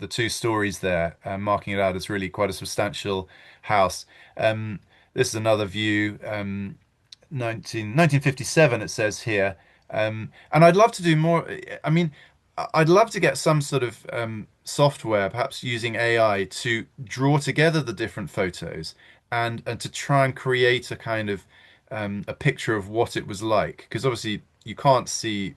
[SPEAKER 1] two stories there, marking it out as really quite a substantial house. This is another view, 1957 it says here. And I'd love to do more. I mean, I'd love to get some sort of software, perhaps using AI, to draw together the different photos and to try and create a kind of a picture of what it was like. Because obviously you can't see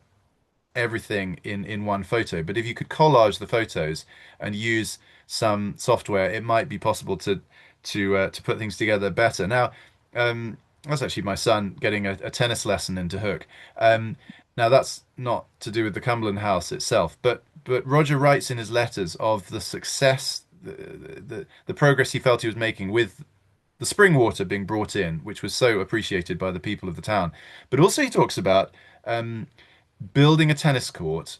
[SPEAKER 1] everything in one photo, but if you could collage the photos and use some software, it might be possible to put things together better. Now, that's actually my son getting a tennis lesson in Duhok. Now that's not to do with the Cumberland House itself, but Roger writes in his letters of the success, the progress he felt he was making with the spring water being brought in, which was so appreciated by the people of the town. But also he talks about building a tennis court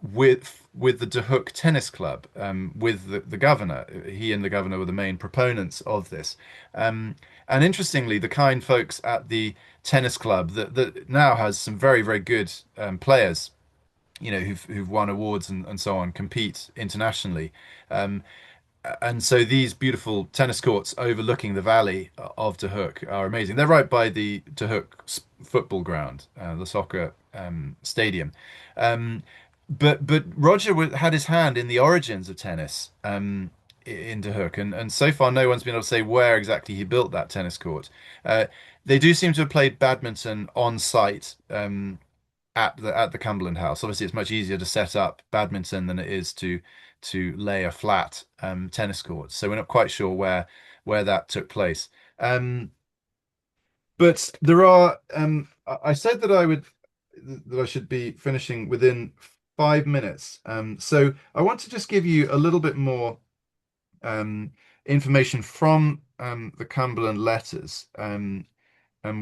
[SPEAKER 1] with the Duhok Tennis Club, with the governor. He and the governor were the main proponents of this. And interestingly, the kind folks at the tennis club that now has some very, very good players, who've won awards and so on, compete internationally. And so these beautiful tennis courts overlooking the valley of Duhok are amazing. They're right by the Duhok football ground, the soccer stadium. But Roger had his hand in the origins of tennis in Duhok, and so far no one's been able to say where exactly he built that tennis court. They do seem to have played badminton on site at the Cumberland House. Obviously, it's much easier to set up badminton than it is to lay a flat tennis court. So we're not quite sure where that took place. But there are. I said that I should be finishing within 5 minutes. So I want to just give you a little bit more information from the Cumberland letters. And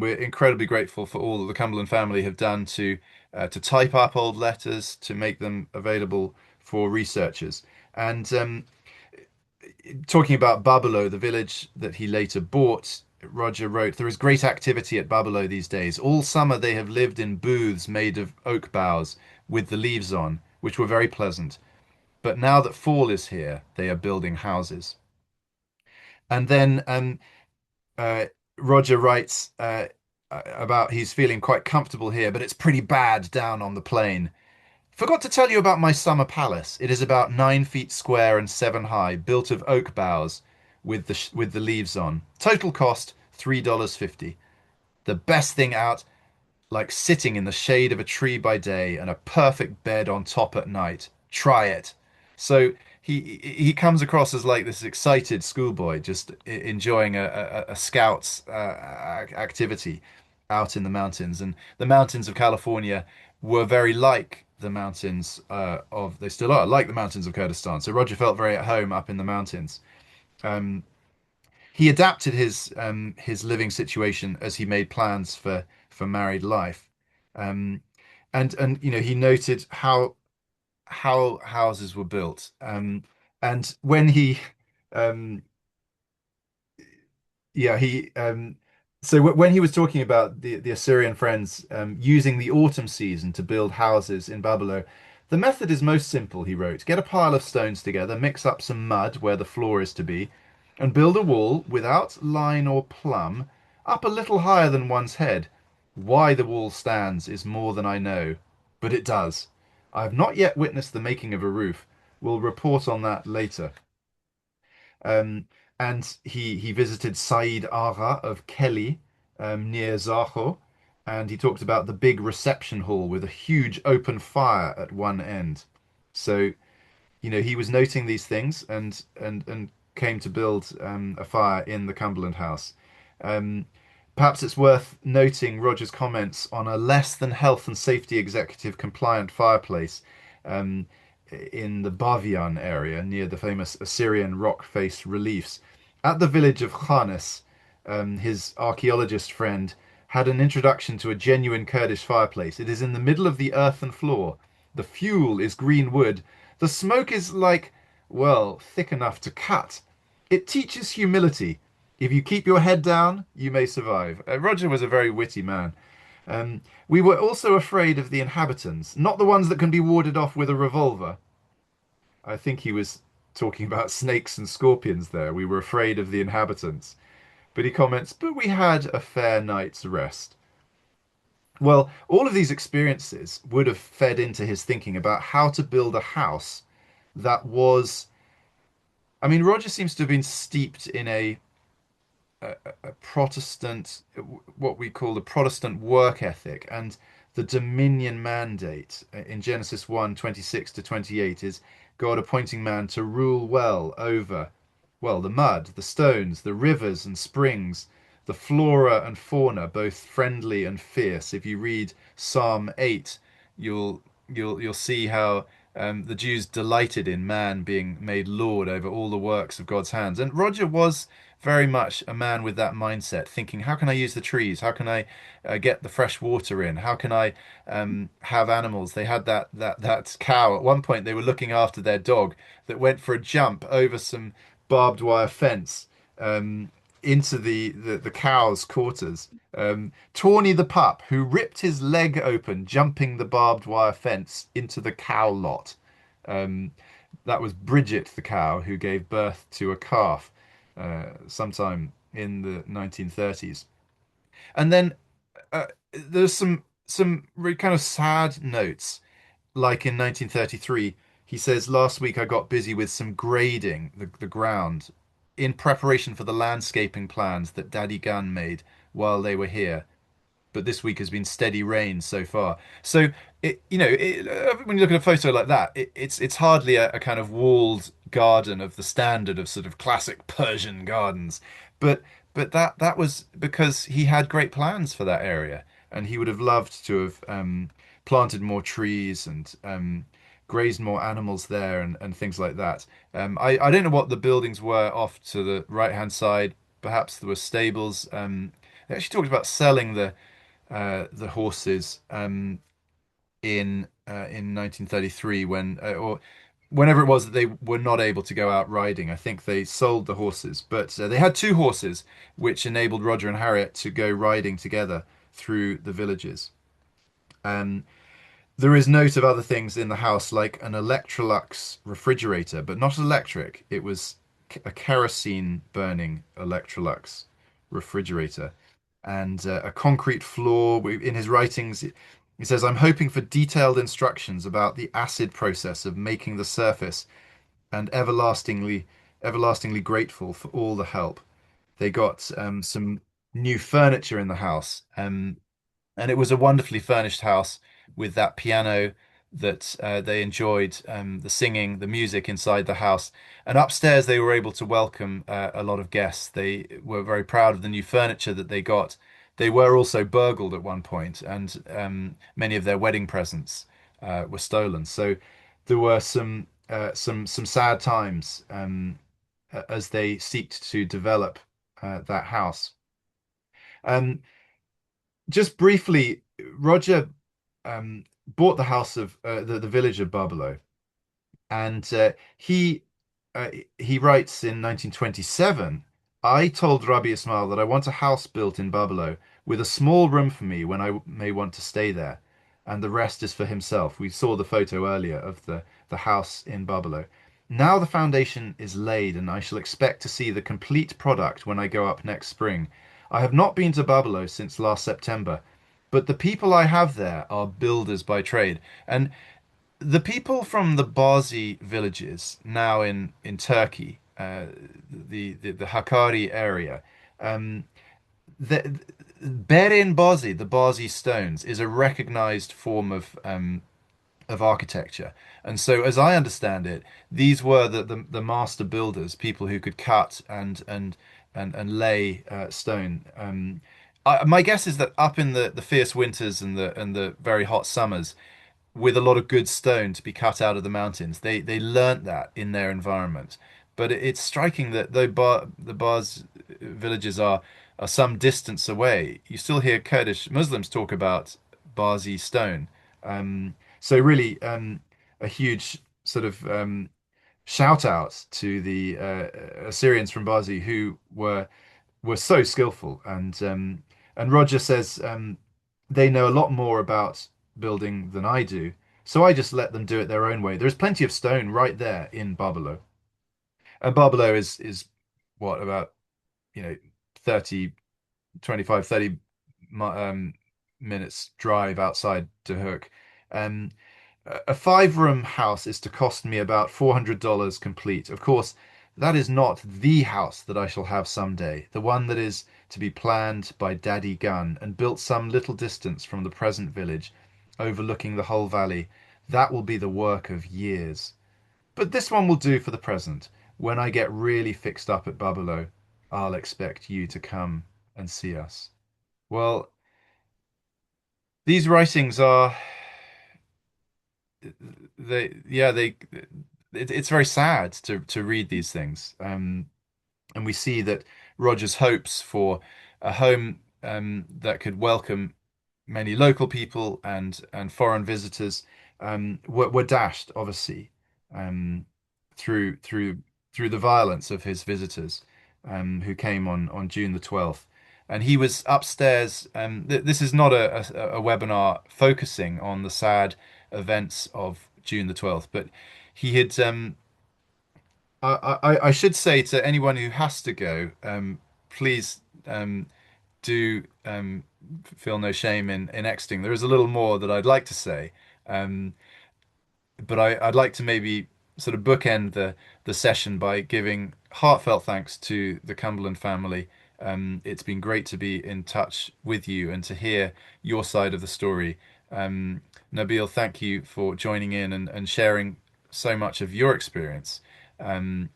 [SPEAKER 1] we're incredibly grateful for all that the Cumberland family have done to type up old letters, to make them available for researchers. And talking about Babilo, the village that he later bought, Roger wrote, "There is great activity at Babilo these days. All summer they have lived in booths made of oak boughs with the leaves on, which were very pleasant. But now that fall is here, they are building houses." And then uh, Roger writes, about he's feeling quite comfortable here, but it's pretty bad down on the plain. Forgot to tell you about my summer palace. It is about 9 feet square and 7 high, built of oak boughs with the leaves on. Total cost $3.50. The best thing out, like sitting in the shade of a tree by day and a perfect bed on top at night. Try it. So he comes across as like this excited schoolboy, just enjoying a scout's activity out in the mountains. And the mountains of California were very like the mountains they still are, like the mountains of Kurdistan. So Roger felt very at home up in the mountains. Um, he adapted his living situation as he made plans for married life. Um, and he noted how houses were built. And when he um, yeah, when he was talking about the Assyrian friends using the autumn season to build houses in Babylon, the method is most simple, he wrote. Get a pile of stones together, mix up some mud where the floor is to be, and build a wall without line or plumb, up a little higher than one's head. Why the wall stands is more than I know, but it does. I have not yet witnessed the making of a roof. We'll report on that later. Um, and he visited Said Agha of Kelly, near Zaho, and he talked about the big reception hall with a huge open fire at one end. So, he was noting these things and came to build a fire in the Cumberland house. Um, Perhaps it's worth noting Roger's comments on a less than health and safety executive compliant fireplace um, in the Bavian area near the famous Assyrian rock face reliefs. At the village of Khanis, his archaeologist friend had an introduction to a genuine Kurdish fireplace. It is in the middle of the earthen floor. The fuel is green wood. The smoke is like, well, thick enough to cut. It teaches humility. If you keep your head down, you may survive. Roger was a very witty man. We were also afraid of the inhabitants, not the ones that can be warded off with a revolver. I think he was talking about snakes and scorpions there. We were afraid of the inhabitants. But he comments, but we had a fair night's rest. Well, all of these experiences would have fed into his thinking about how to build a house that was. I mean, Roger seems to have been steeped in a Protestant, what we call the Protestant work ethic, and the dominion mandate in Genesis 1:26 to 28 is God appointing man to rule well over, well, the mud, the stones, the rivers and springs, the flora and fauna, both friendly and fierce. If you read Psalm 8, you'll see how the Jews delighted in man being made Lord over all the works of God's hands. And Roger was very much a man with that mindset, thinking, how can I use the trees? How can I get the fresh water in? How can I have animals? They had that cow. At one point, they were looking after their dog that went for a jump over some barbed wire fence into the cow's quarters. Tawny the pup, who ripped his leg open, jumping the barbed wire fence into the cow lot. That was Bridget the cow, who gave birth to a calf sometime in the 1930s. And then there's some really kind of sad notes, like in 1933. He says, last week I got busy with some grading the ground in preparation for the landscaping plans that Daddy Gunn made while they were here. But this week has been steady rain so far. So when you look at a photo like that, it's hardly a kind of walled garden of the standard of sort of classic Persian gardens, but that was because he had great plans for that area, and he would have loved to have planted more trees and grazed more animals there and things like that. I don't know what the buildings were off to the right-hand side. Perhaps there were stables. They actually talked about selling the horses in 1933 or whenever it was that they were not able to go out riding. I think they sold the horses, but they had two horses, which enabled Roger and Harriet to go riding together through the villages. There is note of other things in the house, like an Electrolux refrigerator, but not electric. It was a kerosene burning Electrolux refrigerator. and a concrete floor. In his writings, he says, "I'm hoping for detailed instructions about the acid process of making the surface, and everlastingly grateful for all the help." They got some new furniture in the house, and it was a wonderfully furnished house with that piano that they enjoyed, the singing, the music inside the house. And upstairs, they were able to welcome a lot of guests. They were very proud of the new furniture that they got. They were also burgled at one point, and many of their wedding presents were stolen. So there were some sad times as they seeked to develop that house. Um, just briefly, Roger bought the house of the village of Barbelo, and he writes in 1927, "I told Rabbi Ismail that I want a house built in Barbelo with a small room for me when I may want to stay there, and the rest is for himself." We saw the photo earlier of the house in Barbelo. "Now the foundation is laid, and I shall expect to see the complete product when I go up next spring. I have not been to Barbelo since last September, but the people I have there are builders by trade." And the people from the Bazi villages now in Turkey, the Hakkari area, um, the Berin Bazi, the Bazi stones, is a recognized form of architecture. And so, as I understand it, these were the master builders, people who could cut and lay stone. My guess is that up in the fierce winters and the very hot summers, with a lot of good stone to be cut out of the mountains, they learnt that in their environment. But it's striking that though the Bars villages are some distance away, you still hear Kurdish Muslims talk about Barzi stone. So really, a huge sort of shout out to the Assyrians from Bazi who were so skillful. And Roger says they know a lot more about building than I do, so I just let them do it their own way. There's plenty of stone right there in Barbelo, and Barbelo is what, about 30, 25, 30 minutes drive outside Duhok. Um, a five-room house is to cost me about $400 complete. Of course, that is not the house that I shall have someday, the one that is to be planned by Daddy Gunn and built some little distance from the present village, overlooking the whole valley. That will be the work of years. But this one will do for the present. When I get really fixed up at Barbelo, I'll expect you to come and see us. Well, these writings are it's very sad to read these things. And we see that Roger's hopes for a home that could welcome many local people and foreign visitors were dashed, obviously, um, through through through the violence of his visitors, who came on June the 12th. And he was upstairs. This is not a webinar focusing on the sad events of June the 12th, but he had. I should say to anyone who has to go, please do feel no shame in exiting. There is a little more that I'd like to say, um, but I'd like to maybe sort of bookend the session by giving heartfelt thanks to the Cumberland family. It's been great to be in touch with you and to hear your side of the story. Nabil, thank you for joining in and sharing so much of your experience. Um,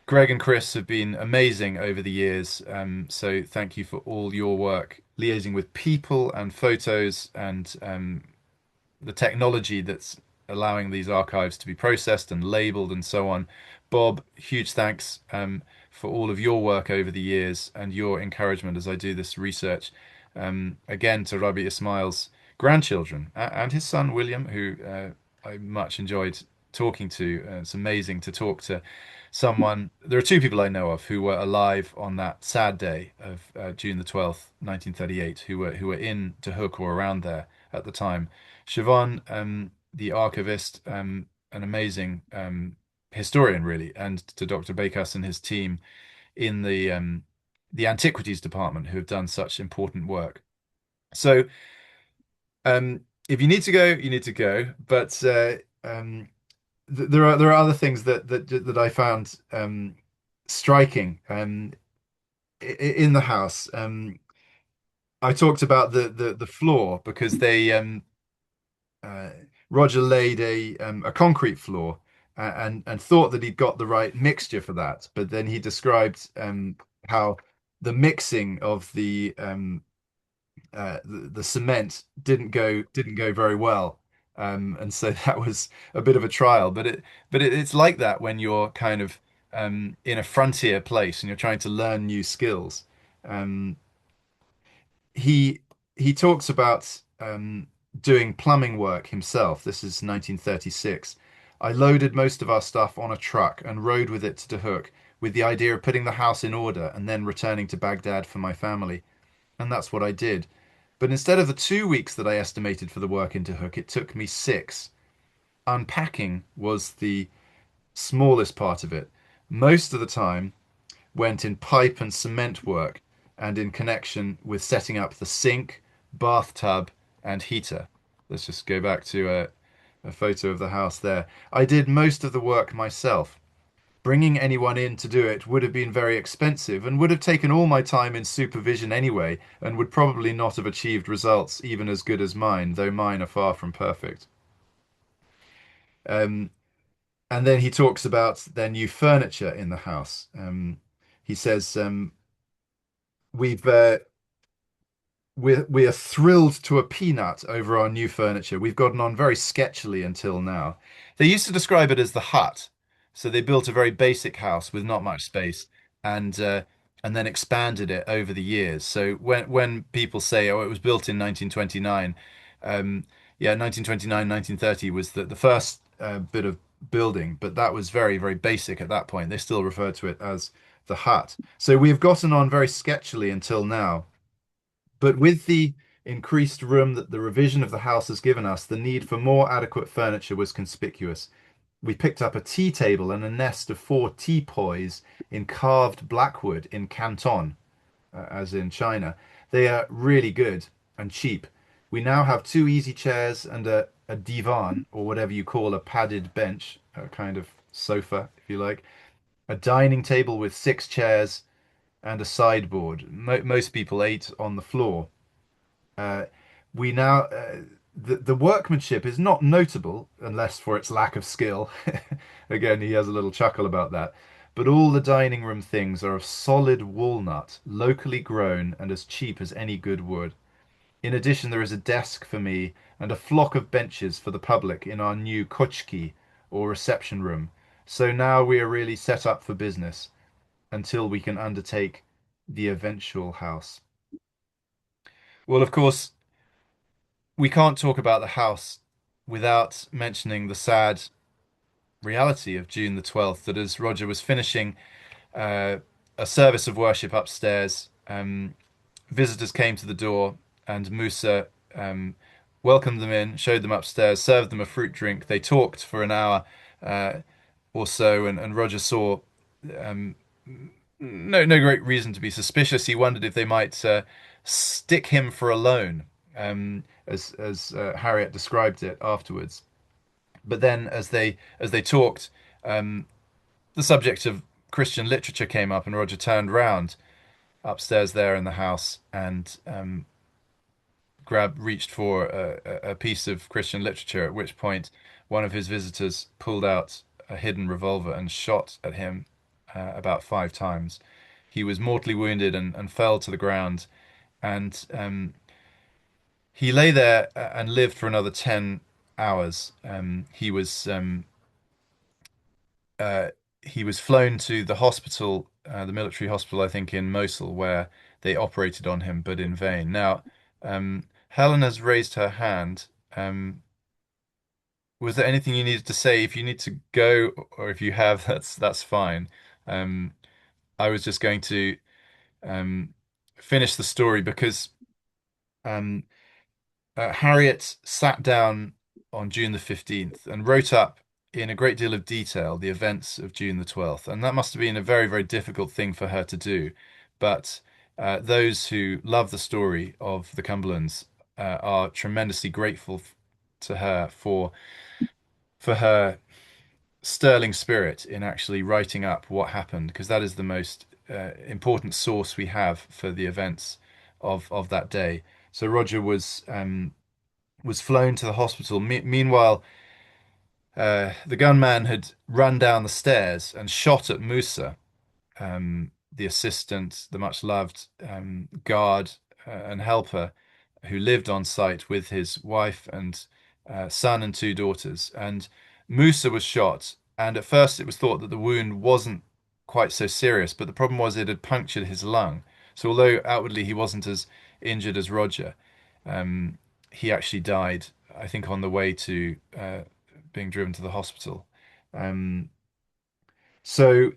[SPEAKER 1] Greg and Chris have been amazing over the years, so thank you for all your work liaising with people and photos and the technology that's allowing these archives to be processed and labeled and so on. Bob, huge thanks for all of your work over the years and your encouragement as I do this research. Again, to Rabbi Ismail's grandchildren and his son William, who I much enjoyed talking to. It's amazing to talk to someone. There are two people I know of who were alive on that sad day of June the 12th, 1938, who were in Duhok or around there at the time. Siobhan, the archivist, an amazing historian, really, and to Dr. Bakas and his team in the the antiquities department who have done such important work. So if you need to go, you need to go. But there are other things that I found striking in the house. I talked about the floor because they uh, Roger laid a concrete floor and thought that he'd got the right mixture for that, but then he described how the mixing of the cement didn't go very well. And so that was a bit of a trial, but it's like that when you're kind of in a frontier place and you're trying to learn new skills. Um, he he talks about doing plumbing work himself. This is 1936. I loaded most of our stuff on a truck and rode with it to Duhok with the idea of putting the house in order and then returning to Baghdad for my family. And that's what I did. But instead of the 2 weeks that I estimated for the work in Duhok, it took me 6. Unpacking was the smallest part of it. Most of the time went in pipe and cement work and in connection with setting up the sink, bathtub, and heater. Let's just go back to a photo of the house there. I did most of the work myself. Bringing anyone in to do it would have been very expensive and would have taken all my time in supervision anyway, and would probably not have achieved results even as good as mine, though mine are far from perfect. Um, and then he talks about their new furniture in the house. He says, "We've we are thrilled to a peanut over our new furniture. We've gotten on very sketchily until now." They used to describe it as the hut. So they built a very basic house with not much space and then expanded it over the years. So when people say, "Oh, it was built in 1929," um, yeah, 1929, 1930 was the first bit of building, but that was very, very basic at that point. They still refer to it as the hut. So we've gotten on very sketchily until now. But with the increased room that the revision of the house has given us, the need for more adequate furniture was conspicuous. We picked up a tea table and a nest of 4 teapoys in carved blackwood in Canton, as in China. They are really good and cheap. We now have 2 easy chairs and a divan, or whatever you call a padded bench, a kind of sofa, if you like, a dining table with 6 chairs, and a sideboard. Most people ate on the floor. Uh, we now the workmanship is not notable unless for its lack of skill. Again, he has a little chuckle about that. But all the dining room things are of solid walnut, locally grown and as cheap as any good wood. In addition, there is a desk for me and a flock of benches for the public in our new kochki, or reception room. So now we are really set up for business until we can undertake the eventual house. Well, of course, we can't talk about the house without mentioning the sad reality of June the 12th, that as Roger was finishing uh, a service of worship upstairs, visitors came to the door and Musa welcomed them in, showed them upstairs, served them a fruit drink. They talked for an hour uh, or so, and Roger saw um, no great reason to be suspicious. He wondered if they might stick him for a loan, as Harriet described it afterwards. But then, as they talked, the subject of Christian literature came up, and Roger turned round upstairs there in the house and reached for a piece of Christian literature. At which point, one of his visitors pulled out a hidden revolver and shot at him about 5 times. He was mortally wounded and fell to the ground, and he lay there and lived for another 10 hours. Uh, he was flown to the hospital, the military hospital, I think, in Mosul, where they operated on him, but in vain. Now, Helen has raised her hand. Was there anything you needed to say? If you need to go, or if you have, that's fine. Um, I was just going to um, finish the story because um, Harriet sat down on June the 15th and wrote up in a great deal of detail the events of June the 12th. And that must have been a very, very difficult thing for her to do but those who love the story of the Cumberlands are tremendously grateful to her for her sterling spirit in actually writing up what happened, because that is the most important source we have for the events of that day. So Roger was flown to the hospital. Meanwhile, the gunman had run down the stairs and shot at Musa, the assistant, the much loved guard and helper who lived on site with his wife and son and two daughters. And Musa was shot, and at first it was thought that the wound wasn't quite so serious, but the problem was it had punctured his lung. So although outwardly he wasn't as injured as Roger, he actually died, I think, on the way to being driven to the hospital. So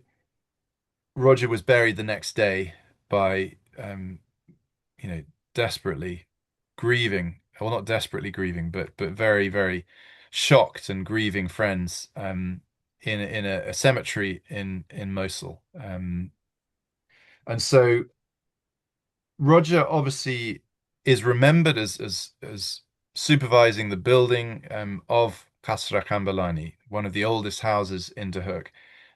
[SPEAKER 1] Roger was buried the next day by, desperately grieving, well, not desperately grieving, but very, very shocked and grieving friends in a cemetery in Mosul. And so Roger obviously is remembered as supervising the building of Qasr Kambelani, one of the oldest houses in Duhok.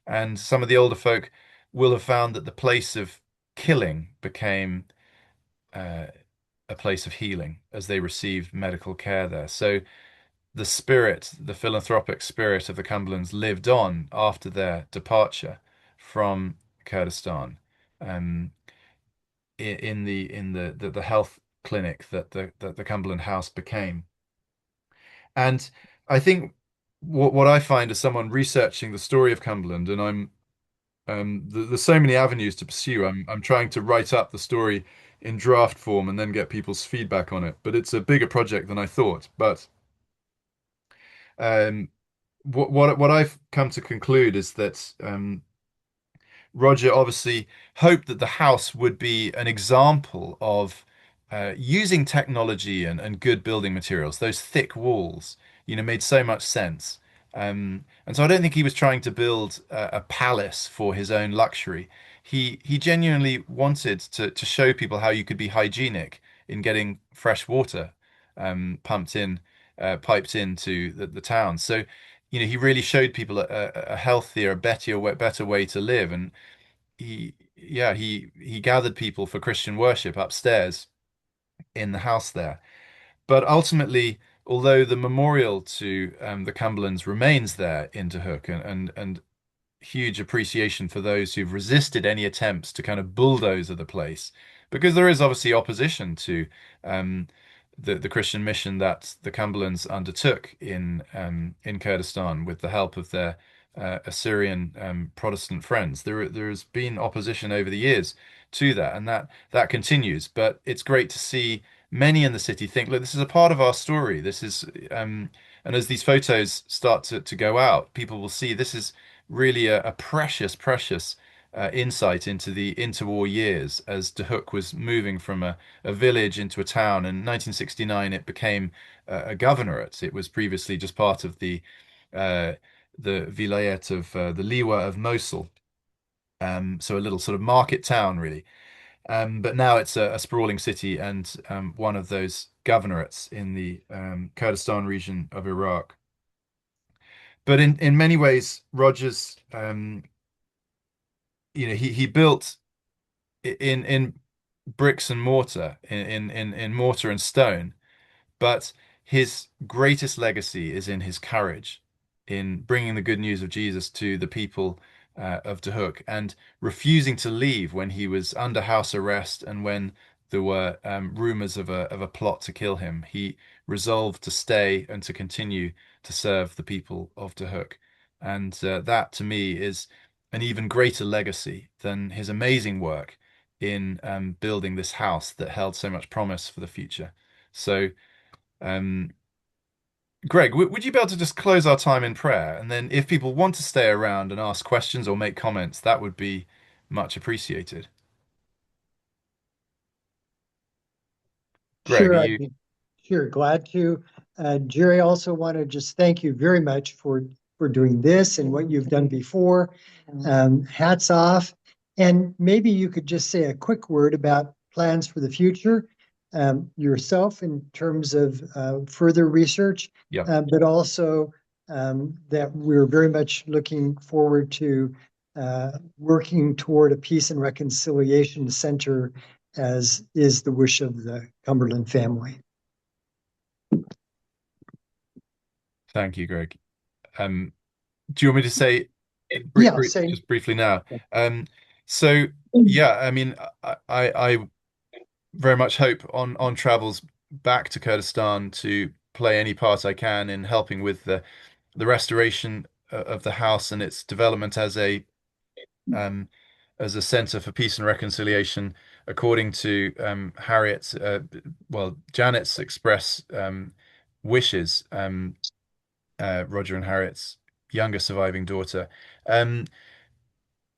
[SPEAKER 1] And some of the older folk will have found that the place of killing became a place of healing as they received medical care there. So the spirit, the philanthropic spirit of the Cumberlands lived on after their departure from Kurdistan, in the health clinic that the Cumberland House became. And I think what I find as someone researching the story of Cumberland, and there's so many avenues to pursue. I'm trying to write up the story in draft form and then get people's feedback on it. But it's a bigger project than I thought. But what I've come to conclude is that Roger obviously hoped that the house would be an example of using technology and good building materials. Those thick walls, made so much sense. And so I don't think he was trying to build a palace for his own luxury. He genuinely wanted to show people how you could be hygienic in getting fresh water piped into the town. So, he really showed people a healthier, a better way to live. And he gathered people for Christian worship upstairs in the house there. But ultimately, although the memorial to the Cumberlands remains there in Duhok, and huge appreciation for those who've resisted any attempts to kind of bulldoze the place, because there is obviously opposition to the Christian mission that the Cumberlands undertook in Kurdistan with the help of their Assyrian Protestant friends. There has been opposition over the years to that, and that continues. But it's great to see many in the city think, look, this is a part of our story. This is, and as these photos start to go out, people will see this is really a precious, precious insight into the interwar years as Duhok was moving from a village into a town. In 1969, it became a governorate. It was previously just part of the vilayet of the Liwa of Mosul. So a little sort of market town, really. But now it's a sprawling city and one of those governorates in the Kurdistan region of Iraq. But in many ways, Rogers, he built in bricks and mortar, in mortar and stone, but his greatest legacy is in his courage, in bringing the good news of Jesus to the people of Duhok, and refusing to leave when he was under house arrest and when there were rumors of a plot to kill him. He resolved to stay and to continue to serve the people of Duhok. And that to me is an even greater legacy than his amazing work in building this house that held so much promise for the future. So, Greg, would you be able to just close our time in prayer? And then if people want to stay around and ask questions or make comments, that would be much appreciated. Greg,
[SPEAKER 3] Sure,
[SPEAKER 1] are
[SPEAKER 3] I'd
[SPEAKER 1] you?
[SPEAKER 3] be sure glad to. Jerry, also want to just thank you very much for doing this and what you've done before. Hats off. And maybe you could just say a quick word about plans for the future, yourself in terms of further research,
[SPEAKER 1] Yeah.
[SPEAKER 3] but also that we're very much looking forward to working toward a peace and reconciliation center, as is the wish of the Cumberland family.
[SPEAKER 1] Thank you, Greg. Do you want me to say just briefly now? So yeah, I mean, I very much hope on travels back to Kurdistan to play any part I can in helping with the restoration of the house and its development as a center for peace and reconciliation, according to Janet's express wishes, Roger and Harriet's younger surviving daughter. And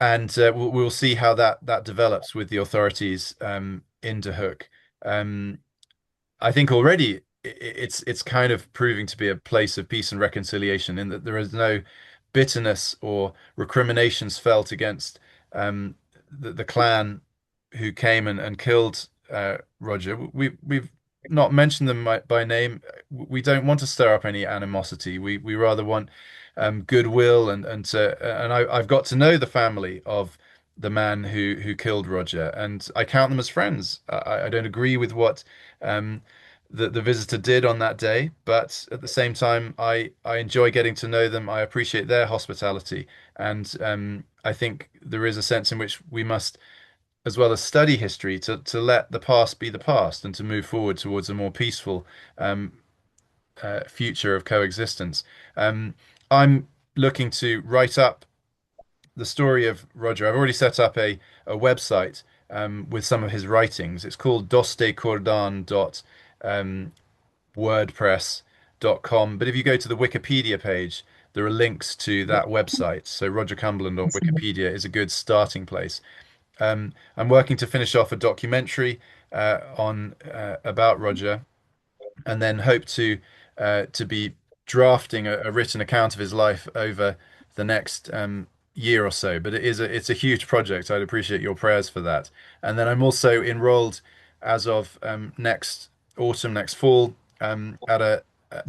[SPEAKER 1] we'll see how that develops with the authorities in Duhok. I think already it's kind of proving to be a place of peace and reconciliation, in that there is no bitterness or recriminations felt against the clan who came and killed Roger. We've not mentioned them by name. We don't want to stir up any animosity. We rather want goodwill and I've got to know the family of the man who killed Roger, and I count them as friends. I don't agree with what the visitor did on that day, but at the same time, I enjoy getting to know them. I appreciate their hospitality, and I think there is a sense in which we must, as well as study history, to let the past be the past and to move forward towards a more peaceful future of coexistence. I'm looking to write up the story of Roger. I've already set up a website with some of his writings. It's called dostekordan.wordpress.com. But if you go to the Wikipedia page, there are links to that website. So Roger Cumberland on Wikipedia is a good starting place. I'm working to finish off a documentary on about Roger, and then hope to be drafting a written account of his life over the next year or so. But it's a huge project. I'd appreciate your prayers for that. And then I'm also enrolled as of next autumn, next fall, at a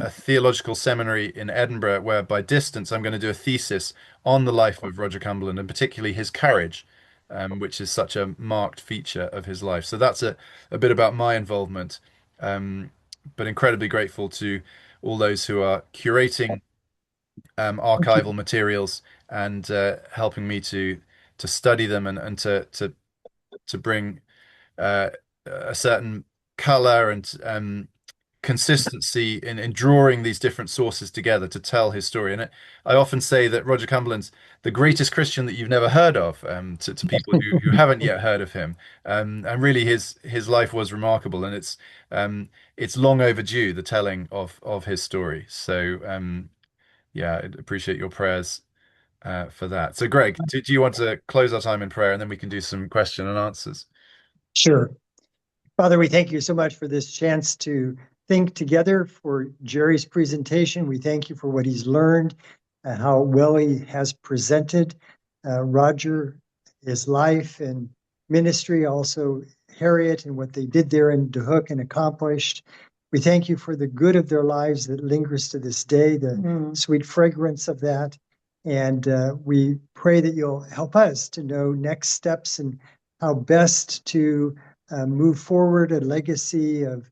[SPEAKER 1] theological seminary in Edinburgh, where by distance I'm going to do a thesis on the life of Roger Cumberland, and particularly his courage, which is such a marked feature of his life. So that's a bit about my involvement. But incredibly grateful to all those who are curating archival materials and helping me to study them and to bring a certain color and consistency in drawing these different sources together to tell his story. And I often say that Roger Cumberland's the greatest Christian that you've never heard of, to people who haven't yet heard of him. And really his life was remarkable, and it's long overdue, the telling of his story. So yeah, I'd appreciate your prayers for that. So Greg, do you want to close our time in prayer, and then we can do some question and answers?
[SPEAKER 3] Sure. Father, we thank you so much for this chance to think together, for Jerry's presentation. We thank you for what he's learned, how well he has presented Roger, his life and ministry, also Harriet and what they did there in Duhok and accomplished. We thank you for the good of their lives that lingers to this day, the sweet fragrance of that. And we pray that you'll help us to know next steps and how best to move forward a legacy of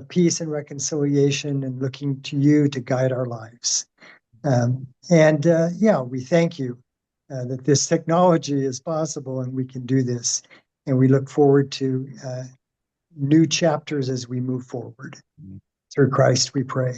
[SPEAKER 3] peace and reconciliation, and looking to you to guide our lives. We thank you that this technology is possible and we can do this. And we look forward to new chapters as we move forward. Through Christ we pray.